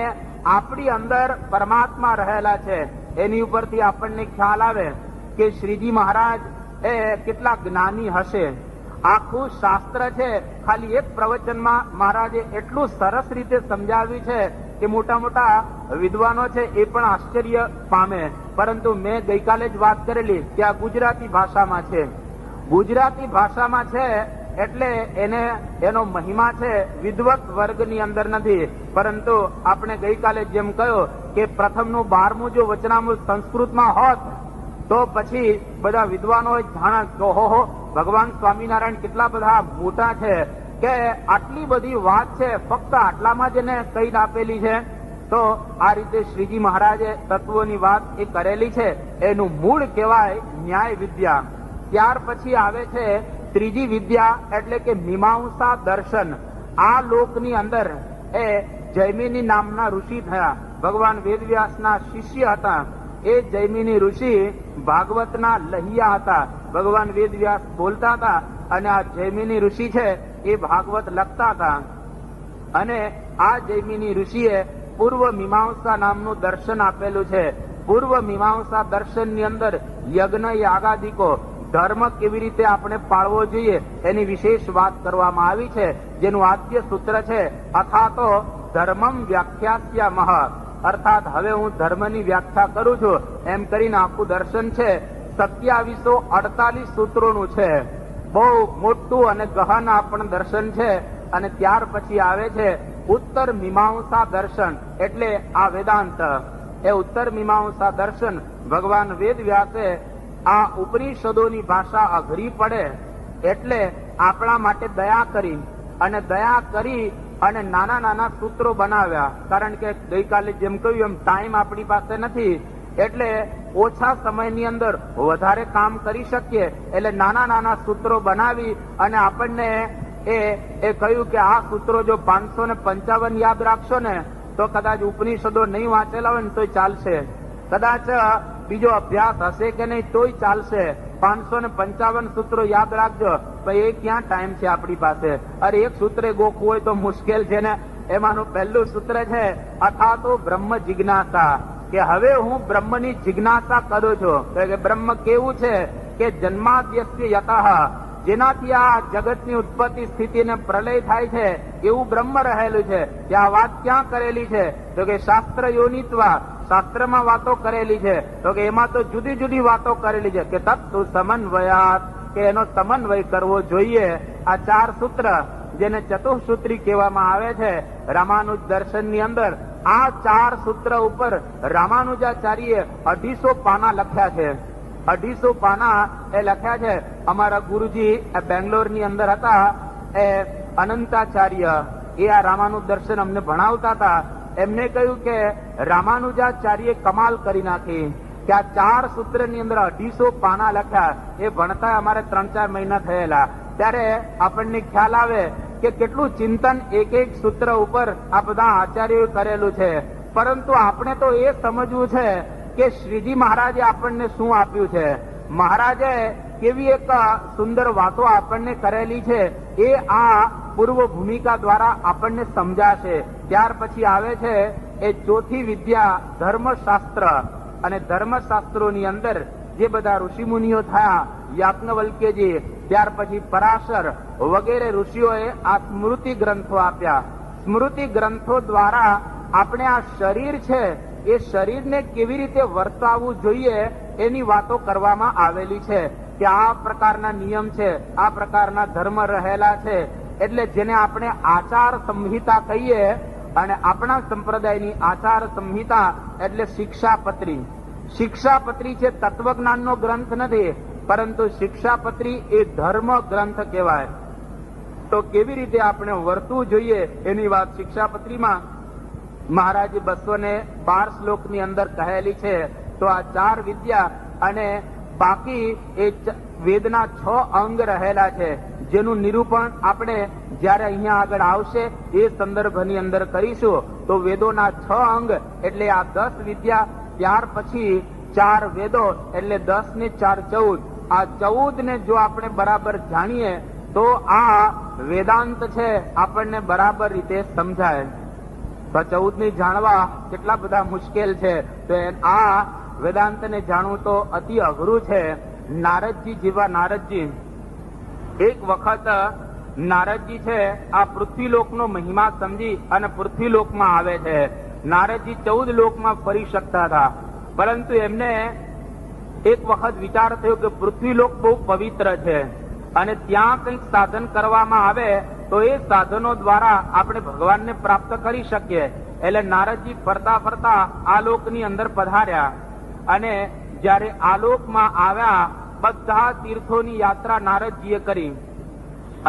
આપણી અંદર પરમાત્મા રહેલા છે. એની ઉપરથી આપણને ખ્યાલ આવે કે શ્રીજી મહારાજ એ કેટલા જ્ઞાની હશે. આખું શાસ્ત્ર છે ખાલી એક પ્રવચનમાં મહારાજે એટલું સરસ રીતે સમજાવ્યું છે કે મોટા મોટા વિદ્વાનો છે એ પણ આશ્ચર્ય પામે. પરંતુ મેં ગઈકાલે જ વાત કરેલી કે આ ગુજરાતી ભાષામાં છે. ગુજરાતી ભાષામાં છે એટલે એનો મહિમા છે વિદ્વત વર્ગની અંદર નથી. પરંતુ આપણે ગઈકાલે જેમ કહ્યું કે પ્રથમનું 12મું જો વચનામૃત સંસ્કૃતમાં હોત તો પછી બધા વિદ્વાનો જાણે કે હો ભગવાન સ્વામિનારાયણ કેટલા બધા મોટા છે કે આટલી બધી વાત છે ફક્ત આટલામાં જ એને કહી આપેલી છે. તો આ રીતે શ્રીજી મહારાજે તત્વોની વાત એ કરેલી છે. એનું મૂળ કહેવાય ન્યાય વિદ્યા. ત્યાર પછી આવે છે ત્રીજી વિદ્યા એટલે કે મીમાંસા દર્શન. આ લોકની અંદર એ જૈમિની નામના ઋષિ થયા. ભગવાન વેદવ્યાસના શિષ્ય હતા. એ જૈમિની ઋષિ ભાગવતના લહિયા હતા. ભગવાન વેદવ્યાસ બોલતા હતા અને આ જૈમિની ઋષિ છે એ ભાગવત લખતા હતા. અને આ જૈમિની ઋષિએ પૂર્વ મીમાંસા નામનું દર્શન આપેલું છે. પૂર્વ મીમાંસા દર્શનની અંદર યજ્ઞ યાગાદિકો ધર્મ કેવી રીતે આપણે પાળવો જોઈએ એની વિશેષ વાત કરવામાં આવી છે. જેનું આદ્ય સૂત્ર છે અથાતો ધર્મમ વ્યાખ્યાસ્યામઃ, અર્થાત હવે હું ધર્મની વ્યાખ્યા કરું છું એમ કરીને આખું દર્શન છે 2748 સૂત્રોનું છે. બહુ મોટું અને ગહન આપણ દર્શન છે. અને ત્યાર પછી આવે છે ઉત્તર મીમાંસા દર્શન એટલે આ વેદાંત. એ ઉત્તર મીમાંસા દર્શન ભગવાન વેદ વ્યાસે આ ઉપનિષદોની ભાષા અઘરી પડે એટલે આપણા માટે દયા કરી અને દયા કરી અને નાના નાના સૂત્રો બનાવ્યા. કારણ કે ગઈકાલે જેમ કહ્યું એમ ટાઈમ આપણી પાસે નથી, એટલે ઓછા સમયની અંદર વધારે કામ કરી શકીએ એટલે નાના નાના સૂત્રો બનાવી અને આપણને એ કહ્યું કે આ સૂત્રો જો 555 યાદ રાખશો ને તો કદાચ ઉપનિષદો નહીં વાંચેલા હોય ને તોય ચાલશે, કદાચ બીજો અભ્યાસ હશે કે નહીં તોય ચાલશે. 555 સૂત્રો યાદ રાખજો. ભાઈ એ ક્યાં ટાઈમ છે આપણી પાસે? અરે એક સૂત્રે ગોખવું હોય તો મુશ્કેલ છે ને. એમાંનું પહેલું સૂત્ર છે અથાતો બ્રહ્મ જિજ્ઞાસા, કે હવે હું બ્રહ્મની જિજ્ઞાસા કરું છું. કે બ્રહ્મ કેવું છે કે જન્માદ્યસ્ય યતઃ, જેનાથી આ જગતની ઉત્પત્તિ સ્થિતિ ને પ્રલય થાય છે એવું બ્રહ્મ રહેલું છે. આ વાત ક્યાં કરેલી છે? તો કે શાસ્ત્ર યોનિત્વા, શાસ્ત્રમાં વાતો કરેલી છે. તો કે એમાં તો જુદી જુદી વાતો કરેલી છે કે તત્તુ સમન્વયાત, કે એનો સમન્વય કરવો જોઈએ. આ 4 સૂત્ર જેને ચતુઃસૂત્રી કહેવામાં આવે છે રામાનુજ દર્શનની અંદર, આ 4 સૂત્ર ઉપર રામાનુજાચાર્યે 250 પાના લખ્યા છે. 250 પાના એ લખ્યા છે. અમારા ગુરુજી બેંગ્લોરની અંદર હતા, એ અનંતાચાર્ય, એ આ રામાનુજ દર્શન અમને ભણાવતા હતા. એમને કહ્યું કે રામાનુજાચાર્ય કમાલ કરી નાખી કે આ 4 સૂત્રની અંદર 250 પાના લખ્યા. એ ભણતા અમારે 3-4 મહિના થયેલા. ત્યારે આપણને ખ્યાલ આવે કે કેટલું ચિંતન એક એક સૂત્ર ઉપર આ બધા આચાર્યોએ કરેલું છે. પરંતુ આપણે તો એ સમજવું છે કે શ્રીજી મહારાજે આપણને શું આપ્યું છે. મહારાજે કેવી એક સુંદર વાતો આપણને કરેલી છે એ આ પૂર્વ ભૂમિકા દ્વારા આપણને સમજાશે. ત્યાર પછી આવે છે એ ચોથી વિદ્યા ધર્મશાસ્ત્ર. અને ધર્મશાસ્ત્રોની અંદર જે બધા ઋષિમુનિઓ થયા, યાજ્ઞવલ્ક્યજી, ત્યાર પછી પરાશર વગેરે ઋષિઓએ આ સ્મૃતિ ગ્રંથો આપ્યા. સ્મૃતિ ગ્રંથો દ્વારા આપણે આ શરીર છે એ શરીરને કેવી રીતે વર્તાવવું જોઈએ એની વાતો કરવામાં આવેલી છે. કે આ પ્રકારના નિયમ છે, આ પ્રકારના ધર્મ રહેલા છે. એટલે જેને આપણે આચાર સંહિતા કહીએ, અને આપણા સંપ્રદાયની આચાર સંહિતા એટલે શિક્ષાપત્રી. શિક્ષાપત્રી છે તત્વજ્ઞાનનો ગ્રંથ નથી, પરંતુ શિક્ષાપત્રી એ ધર્મ ગ્રંથ કહેવાય. તો કેવી રીતે આપણે વર્તવું જોઈએ એની વાત શિક્ષાપત્રીમાં મહારાજે 212 શ્લોકની અંદર કહેલી છે. તો આ 4 વિદ્યા અને બાકી એ વેદના 6 અંગ રહેલા છે, જેનું નિરૂપણ આપણે જયારે અહીંયા આગળ આવશે એ સંદર્ભની અંદર કરીશું. તો વેદોના 6 અંગ એટલે આ 10 વિદ્યા, ત્યાર પછી 4 વેદો એટલે 10 ને 4 14. આ 14 ને જો આપણે બરાબર જાણીએ તો આ વેદાંત છે આપણને બરાબર રીતે સમજાય. તો 14 ને જાણવા કેટલા બધા મુશ્કેલ છે. તો આ વેદાંતને જાણવું તો અતિ અઘરું છે. નારદજી જેવા નારદજી, એક વખત નારદજી છે આ પૃથ્વીલોકનો મહિમા સમજી અને પૃથ્વીલોકમાં આવે છે. નારદજી 14 લોકમાં ફરી શકતા હતા, પરંતુ એમને એક વખત વિચાર થયો કે પૃથ્વીલોક બહુ પવિત્ર છે અને ત્યાં કંઈક સાધન કરવામાં આવે તો એ સાધનો દ્વારા આપણે ભગવાનને પ્રાપ્ત કરી શકીએ. એટલે નારદજી ફરતા ફરતા આ લોકની અંદર પધાર્યા અને જયારે આલોકમાં આવ્યા, બધા તીર્થોની યાત્રા નારદજીએ કરી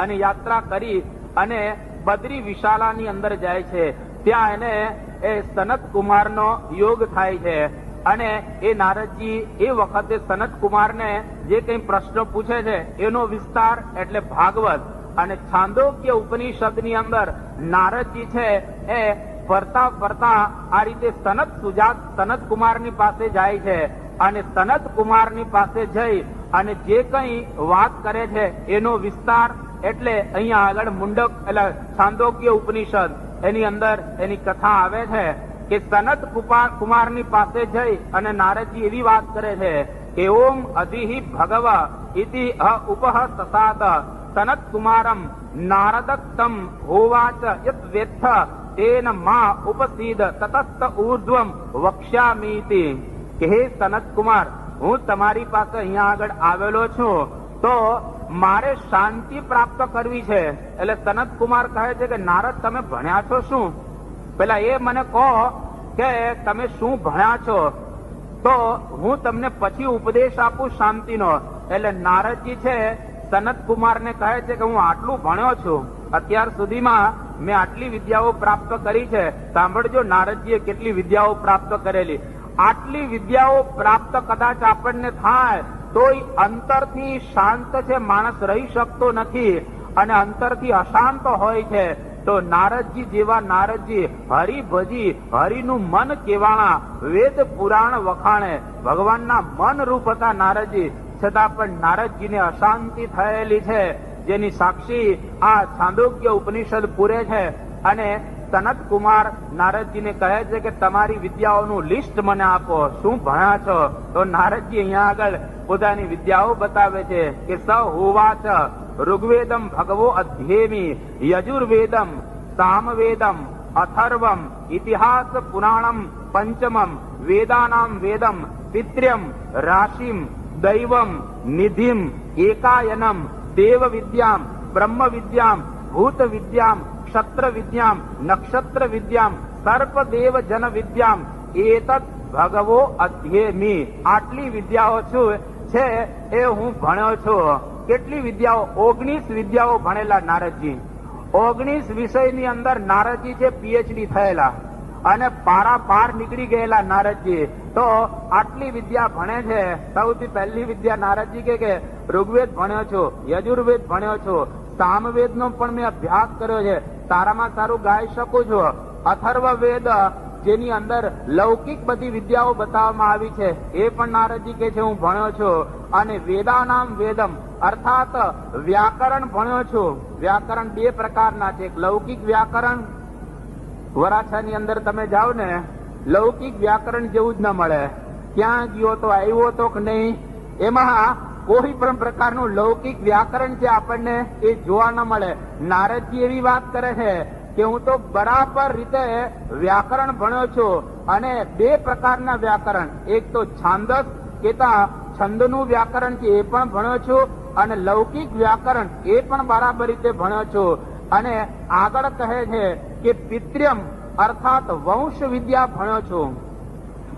અને યાત્રા કરી અને બદ્રી વિશાલાની અંદર જાય છે. ત્યાં એને એ સનત કુમારનો યોગ થાય છે અને એ નારદજી એ વખતે સનત કુમારને જે કઈ પ્રશ્નો પૂછે છે એનો વિસ્તાર એટલે ભાગવત અને છાંદોગ્ય ઉપનિષદની અંદર નારદજી છે એ ફરતા ફરતા આ રીતે સનત કુમારની પાસે જાય છે અને સનત કુમારની પાસે જઈ અને જે કઈ વાત કરે છે એનો વિસ્તાર એટલે અહીંયા આગળ મુંડક એટલે છાંદોગ્ય ઉપનિષદ એની અંદર એની કથા આવે છે કે સનત કુમારની પાસે જઈ અને નારદજી એવી વાત કરે છે કે ઓમ અધિહિ ભગવ ઇતિ ઉપહ સસાત સનત કુમારમ નારદત્તમ હોવાચ યત વેત્થ તેન મા ઉપસીદ તતસ્ત ઊર્ધ્વમ વક્ષ્યામીતિ. કે હે સનત કુમાર, હું તમારી પાસે અહીંયા આગળ આવેલો છું તો મારે શાંતિ પ્રાપ્ત કરવી છે. એટલે સનત કુમાર કહે છે કે નારદ, તમે ભણ્યા છો શું? પેલા એ મને કહો કે તમે શું ભણ્યા છો, તો હું તમને પછી ઉપદેશ આપું શાંતિનો. એટલે નારદજી છે સનત કુમારને કહે છે કે હું આટલું ભણ્યો છું અત્યાર સુધીમાં મેં આટલી વિદ્યાઓ પ્રાપ્ત કરી છે. સાંભળજો, નારદજીએ કેટલી વિદ્યાઓ પ્રાપ્ત કરેલી. આટલી વિદ્યાઓ પ્રાપ્ત કદાચ આપણને થાય તોય અંતરથી શાંત છે માણસ રહી શકતો નથી અને અંતરથી અશાંત હોય છે. તો નારદજી જેવા નારદજી હરિભજી, હરિનું મન કેવાણા, વેદ પુરાણ વખાણે, ભગવાનના મન રૂપ હતા નારદજી. છતાં પણ નારદજીને અશાંતિ થયેલી છે, જેની સાક્ષી આ છાંદોગ્ય ઉપનિષદ પૂરે છે. અને સનત કુમાર નારદજીને કહે છે કે તમારી વિદ્યાઓનું લિસ્ટ મને આપો, શું ભણ્યા છો? તો નારદજી અહીંયા આગળ પોતાની વિદ્યાઓ બતાવે છે કે સ હોવાચ ઋગ્વેદમ ભગવો અધ્યેમી, યજુર્વેદમ, સામવેદમ, અથર્વમ, ઇતિહાસ પુરાણમ પંચમમ, વેદાનામ વેદમ, પિત્ર્યમ, રાશિમ, દૈવમ, નિધિમ, એકાયનમ, દેવ વિદ્યામ, બ્રહ્મ વિદ્યામ, ભૂત વિદ્યામ, ક્ષત્ર વિદ્યામ, નક્ષત્ર વિદ્યામ, સર્પદેવ જન વિદ્યામ, એતત ભગવો અધ્યેમી. આટલી વિદ્યાઓ છું છે એ હું ભણ્યો છું. કેટલી વિદ્યાઓ? 19 વિદ્યાઓ ભણેલા નારદજી. 19 વિષયની અંદર નારદજી છે પીએચડી થયેલા અને પારાપાર નીકળી ગયેલા નારદજી. તો આટલી વિદ્યા ભણે છે. સૌથી પહેલી વિદ્યા નારદજી કે ઋગ્વેદ ભણ્યો છું, યજુર્વેદ ભણ્યો છું, સામવેદ નો પણ મેં અભ્યાસ કર્યો છે, સારામાં સારું ગાઈ શકું છું. અથર્વ વેદ જેની અંદર લૌકિક બધી વિદ્યાઓ બતાવવામાં આવી છે એ પણ નારદજી કે છે હું ભણ્યો છું. અને વેદાનામ વેદમ અર્થાત વ્યાકરણ ભણ્યો છું. વ્યાકરણ 2 પ્રકારના છે. એક લૌકિક વ્યાકરણ, વરાછાની અંદર તમે જાઓ ને, લૌકિક વ્યાકરણ જેવું જ ન મળે. ક્યાં ગયો તો આવ્યો તો કે નહીં, એમાં કોઈ પણ પ્રકારનું લૌકિક વ્યાકરણ જે આપણને એ જોવા ન મળે. નારદજી એવી વાત કરે છે કે હું તો બરાબર રીતે વ્યાકરણ ભણ્યો છું. અને 2 પ્રકારના વ્યાકરણ, એક તો છાંદસ કેતા છંદનું વ્યાકરણ છે એ પણ ભણ્યો છું, અને લૌકિક વ્યાકરણ એ પણ બરાબર રીતે ભણ્યો છું. અને આગળ કહે છે કે પિત્ર્યમ અર્થાત વંશ વિદ્યા ભણ્યો છું.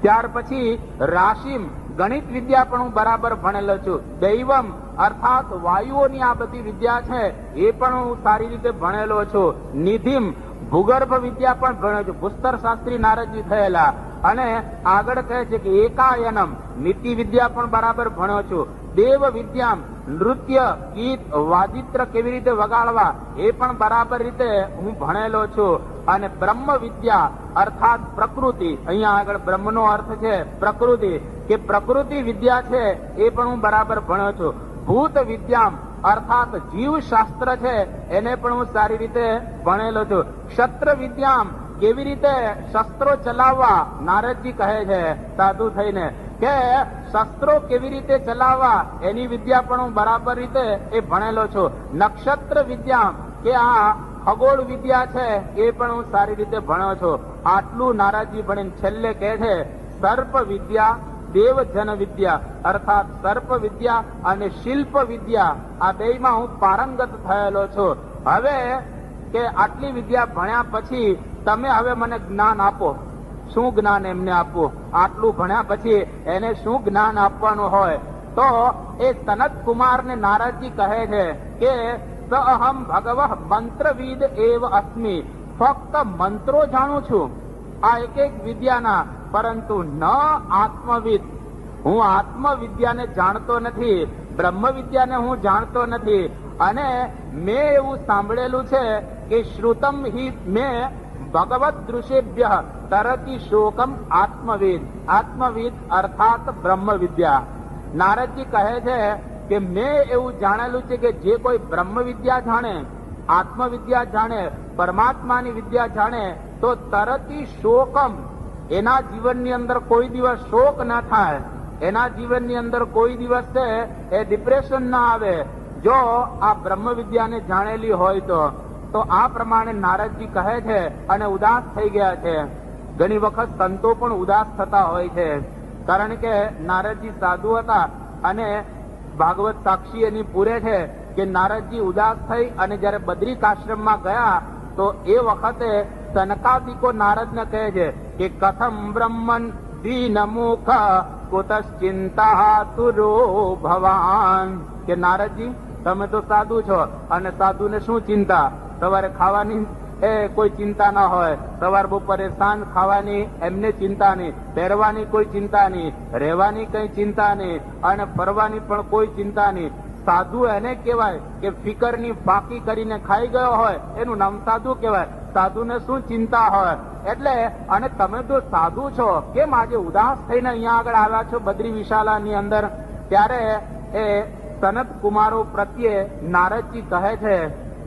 ત્યાર પછી રાશિમ ગણિત વિદ્યા પણ હું બરાબર ભણેલો છું. દૈવમ અર્થાત વાયુઓની આ બધી વિદ્યા છે એ પણ હું સારી રીતે ભણેલો છું. નિધિમ ભૂગર્ભ વિદ્યા પણ ભણ્યો છું. ભૂસ્તર શાસ્ત્રી નારદજી થયેલા. અને આગળ કહે છે કે એકાયનમ નીતિ વિદ્યા પણ બરાબર ભણ્યો છું. દેવ વિદ્યામ નૃત્ય, ગીત, વાજિત્ર કેવી રીતે વગાડવા એ પણ બરાબર રીતે હું ભણેલો છું. અને બ્રહ્મ વિદ્યા અર્થાત પ્રકૃતિ, અહીંયા આગળ બ્રહ્મનો અર્થ છે પ્રકૃતિ, કે પ્રકૃતિ વિદ્યા છે એ પણ હું બરાબર ભણ્યો છું. ભૂત વિદ્યામ અર્થાત જીવશાસ્ત્ર છે એને પણ હું સારી રીતે ભણેલો છું. ક્ષત્ર વિદ્યામ કેવી રીતે શસ્ત્રો ચલાવવા, નારદજી કહે છે સાધુ થઈને કે શસ્ત્રો કેવી રીતે ચલાવવા એની વિદ્યા પણ હું બરાબર રીતે એ ભણેલો છું. નક્ષત્ર વિદ્યા કે આ ખગોળ વિદ્યા છે એ પણ હું સારી રીતે ભણ્યો છું. આટલું નારદજી ભણીને છેલ્લે કહે છે સર્પ વિદ્યા, દેવજન વિદ્યા અર્થાત સર્પ વિદ્યા અને શિલ્પ વિદ્યા આ બેમાં હું પારંગત થયેલો છું. હવે કે આટલી વિદ્યા ભણ્યા પછી તમે હવે મને જ્ઞાન આપો. શું જ્ઞાન એમને આપવું? આટલું ભણ્યા પછી એને શું જ્ઞાન આપવાનું હોય? તો એ સનત કુમાર ને નારદજી કહે છે કે સ અહમ ભગવઃ મંત્રવિદ એવ અસ્મિ. ફક્ત મંત્રો જાણું છું આ એક વિદ્યાના, પરંતુ ન આત્મવિદ. હું આત્મવિદ્યાને જાણતો નથી, બ્રહ્મ વિદ્યાને હું જાણતો નથી. અને મેં એવું સાંભળેલું છે કે શ્રુતમ હિ મેં ભગવત દૃશ્યેભ્ય તરતી શોકમ આત્મવિદ. આત્મવિદ અર્થાત બ્રહ્મ વિદ્યા. નારદજી કહે છે કે મેં એવું જાણેલું છે કે જે કોઈ બ્રહ્મ વિદ્યા જાણે, આત્મવિદ્યા જાણે, પરમાત્માની વિદ્યા જાણે તો તરતી શોકમ, એના જીવનની અંદર કોઈ દિવસ શોક ના થાય, એના જીવનની અંદર કોઈ દિવસ છે એ ડિપ્રેશન ના આવે જો આ બ્રહ્મ વિદ્યાને જાણેલી હોય તો આ પ્રમાણે નારદજી કહે છે અને ઉદાસ થઈ ગયા છે. ઘણી વખત સંતો પણ ઉદાસ થતા હોય છે, કારણ કે નારદજી સાધુ હતા અને ભાગવત સાક્ષી એની પૂરે છે કે નારદજી ઉદાસ થઈ અને જયારે બદ્રિકાશ્રમમાં ગયા તો એ વખતે સનકાદિકો નારદને કહે છે કે કથમ બ્રહ્મન દીન મુખ કુતશ્ચિંતા તુરો ભવાન. કે નારદજી તમે તો સાધુ છો અને સાધુને શું ચિંતા? સવારે ખાવાની કોઈ ચિંતા ના હોય, સવાર બપોરે સાંજ ખાવાની એમને ચિંતા નહીં, પહેરવાની કોઈ ચિંતા નહીં, રહેવાની કઈ ચિંતા નહીં, અને ફરવાની પણ કોઈ ચિંતા નહીં. સાધુ એને કહેવાય કે ફિકરની ફાંકી કરીને ખાઈ ગયો હોય એનું નામ સાધુ કહેવાય. સાધુને શું ચિંતા હોય? એટલે અને તમે તો સાધુ છો, કેમ આજે ઉદાસ થઈને અહીંયા આગળ આવ્યા છો બદ્રી વિશાલાની અંદર? ત્યારે એ સનત કુમારો પ્રત્યે નારદજી કહે છે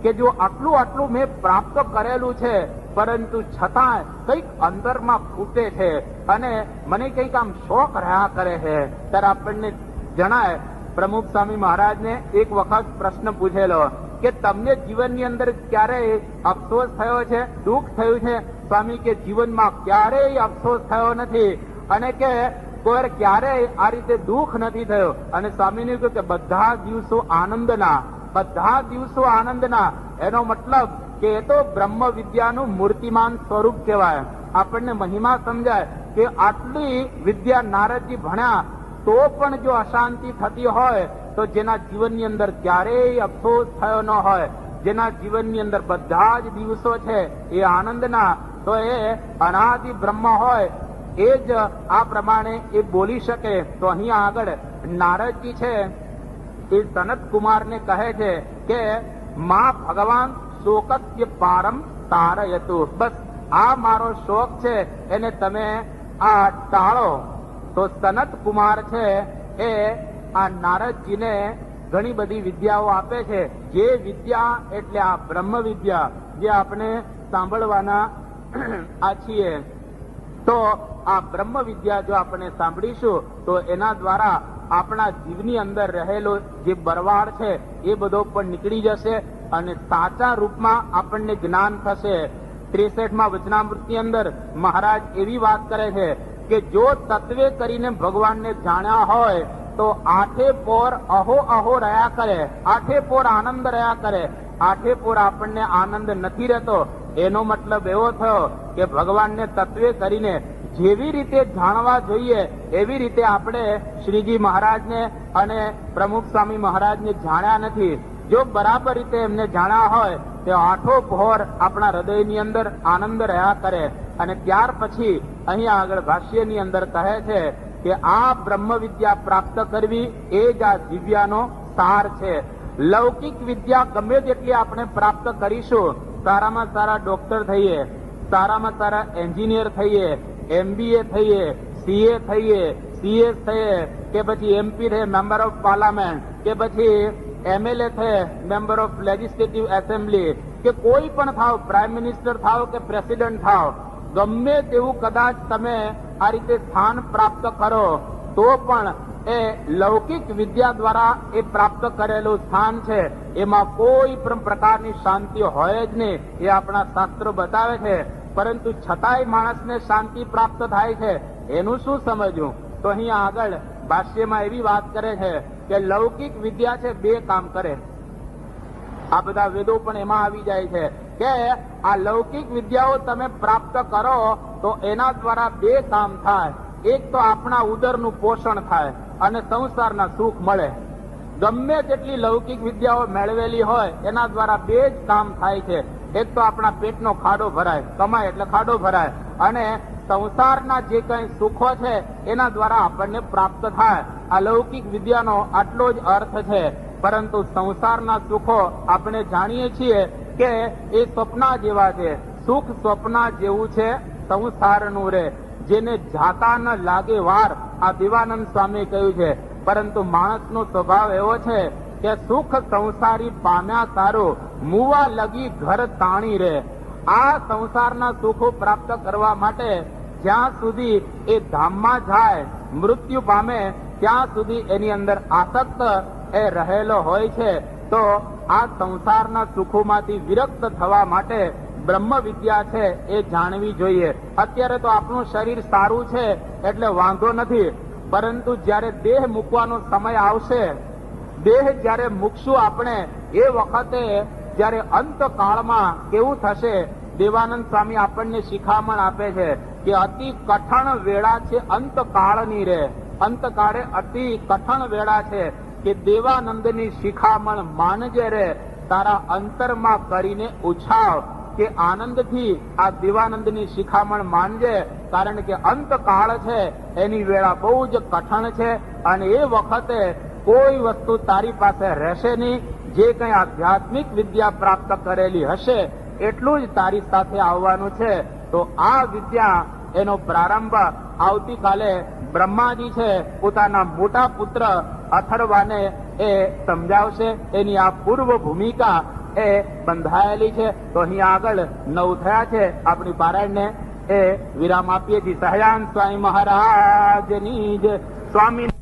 કે જો આટલું આટલું મેં પ્રાપ્ત કરેલું છે, પરંતુ છતાં કંઈક અંદરમાં ફૂટે છે અને મને કંઈક આમ શોખ રહ્યા કરે છે. ત્યારે આપણને જણાય પ્રમુખ સ્વામી મહારાજને એક વખત પ્રશ્ન પૂછેલો કે તમને જીવનની અંદર ક્યારેય અફસોસ થયો છે, દુઃખ થયું છે? સ્વામી કે જીવનમાં ક્યારેય અફસોસ થયો નથી અને કે કોઈ ક્યારેય આ રીતે દુઃખ નથી થયો. અને સ્વામીને કહ્યું કે બધા દિવસો આનંદના, બધા દિવસો આનંદના. એનો મતલબ કે એ તો બ્રહ્મ વિદ્યાનું મૂર્તિમાન સ્વરૂપ કહેવાય. આપણને મહિમા સમજાય કે આટલી વિદ્યા નારદજી ભણ્યા તો પણ જો અશાંતિ થતી હોય તો જેના જીવનની અંદર ક્યારેય અફસોસ થયો ન હોય, જેના જીવનની અંદર બધા જ દિવસો છે એ આનંદના, તો એ અનાદિ બ્રહ્મ હોય એ જ આ પ્રમાણે એ બોલી શકે. તો અહીંયા આગળ નારદજી છે એ સનત કુમારને કહે છે કે માં ભગવાન શોકસ્ય પારમ તારયતુ. બસ આ મારો શોક છે એને તમે આ ટાળો. તો સનત કુમાર છે એ આ નારદજીને ઘણી બધી વિદ્યાઓ આપે છે. જે વિદ્યા એટલે આ બ્રહ્મ વિદ્યા જે આપણે સાંભળવાના આ છીએ, તો આ બ્રહ્મ વિદ્યા જો આપણે સાંભળીશું તો એના દ્વારા આપણા જીવની અંદર રહેલો જે બરવાડ છે એ બધો પણ નીકળી જશે અને સાચા રૂપમાં આપણને જ્ઞાન થશે. 63માં વચનામૃતની અંદર મહારાજ એવી વાત કરે છે કે જો તત્વે કરીને ભગવાનને જાણ્યા હોય તો આઠે પોર અહો અહો રહ્યા કરે, આઠે પોર આનંદ રહ્યા કરે. આઠે પોર આપણને આનંદ નથી રહેતો, એનો મતલબ એવો થયો કે ભગવાનને તત્વે કરીને જેવી રીતે જાણવા જોઈએ એવી રીતે આપણે શ્રીજી મહારાજને અને પ્રમુખ સ્વામી મહારાજને જાણ્યા નથી. જો બરાબર રીતે એમને જાણ્યા હોય તો આઠો પહોર આપણા હૃદયની અંદર આનંદ રહ્યા કરે. અને ત્યાર પછી અહીંયા આગળ ભાષ્યની અંદર કહે છે કે આ બ્રહ્મ વિદ્યા પ્રાપ્ત કરવી એ જ આ દિવ્યાનો સાર છે. લૌકિક વિદ્યા ગમે તેટલી આપણે પ્રાપ્ત કરીશું, સારામાં સારા ડોક્ટર થઈએ, સારામાં સારા એન્જિનિયર થઈએ, MBA થઈએ, CA થઈએ, CS થઈએ, કે પછી MP થઈએ, મેમ્બર ઓફ પાર્લામેન્ટ, કે પછી MLA થઈએ, મેમ્બર ઓફ લેજિસ્લેટિવ એસેમ્બલી, કે કોઈ પણ થાવ, પ્રાઇમ મિનિસ્ટર થાવ કે પ્રેસિડન્ટ થાવ, ગમે તેવું કદાચ તમે આ રીતે સ્થાન પ્રાપ્ત કરો તો પણ એ લૌકિક વિદ્યા દ્વારા એ પ્રાપ્ત કરેલું સ્થાન છે, એમાં કોઈ પણ પ્રકારની શાંતિ હોય જ નહીં. એ આપણા શાસ્ત્રો બતાવે છે. પરંતુ છતાંય માણસને શાંતિ પ્રાપ્ત થાય છે, એનું શું સમજવું? તો અહીંયા આગળ ભાષ્યમાં એવી વાત કરે છે કે લૌકિક વિદ્યા છે બે કામ કરે. આ બધા વેદો પણ એમાં આવી જાય છે કે આ લૌકિક વિદ્યાઓ તમે પ્રાપ્ત કરો તો એના દ્વારા બે કામ થાય. એક તો આપણા ઉદરનું પોષણ થાય અને સંસારના સુખ મળે. ગમે તેટલી લૌકિક વિદ્યાઓ મેળવેલી હોય એના દ્વારા બે જ કામ થાય છે. એક તો આપણા પેટનો ખાડો ભરાય, કમાય એટલે ખાડો ભરાય, અને સંસારના જે કઈ સુખો છે એના દ્વારા આપણને પ્રાપ્ત થાય. આ લૌકિક વિદ્યાનો આટલો જ અર્થ છે. પરંતુ સંસારના સુખો આપણે જાણીએ છીએ કે એ સ્વપ્ના જેવા છે. સુખ સ્વપ્ના જેવું છે સંસારનું રે, જેને જાતા ન લાગે વાર, આ દેવાનંદ સ્વામી કહ્યું છે. પરંતુ માણસનો સ્વભાવ એવો છે કે સુખ સંસારી પામ્યા સારું, મુવા લગી ઘર તાણી રે. આ સંસારના સુખો પ્રાપ્ત કરવા માટે જ્યાં સુધી એ ધામમાં જાય, મૃત્યુ પામે, ત્યાં સુધી એની અંદર આસક્ત એ રહેલો હોય છે. તો આ સંસારના સુખોમાંથી વિરક્ત થવા માટે બ્રહ્મ વિદ્યા છે એ જાણવી જોઈએ. અત્યારે તો આપણું શરીર સારું છે એટલે વાંધો નથી, પરંતુ જ્યારે દેહ મૂકવાનો સમય આવશે, દેહ જ્યારે મૂકશું આપણે, એ વખતે જ્યારે અંતકાળમાં કેવું થશે, દેવાનંદ સ્વામી આપણને શિખામણ આપે છે કે અતિ કઠણ વેળા છે અંતકાળની રે. અંતકાળે અતિ કઠણ વેળા છે કે દેવાનંદની શિખામણ માનજે રે. તારા અંતરમાં કરીને ઉછાળ કે આનંદથી આ દેવાનંદની શિખામણ માનજે, કારણ કે અંતકાળ છે એની વેળા બહુ જ કઠણ છે અને એ વખતે કોઈ વસ્તુ તારી પાસે રહેશે નહીં. જે કંઈ આધ્યાત્મિક વિદ્યા પ્રાપ્ત કરેલી હશે એટલું જ તારી સાથે આવવાનું છે. તો આ વિદ્યા એનો પ્રારંભ આવતીકાલે બ્રહ્માજી છે પોતાના મોટા પુત્ર અથર્વાને એ સમજાવશે. એની આ પૂર્વ ભૂમિકા એ બંધાયેલી છે. તો અહીંયા આગળ 9 થયા છે. આપણી પારાયણને એ વિરામ આપીએ છીએ. સહજાન સ્વામી મહારાજની જય. સ્વામી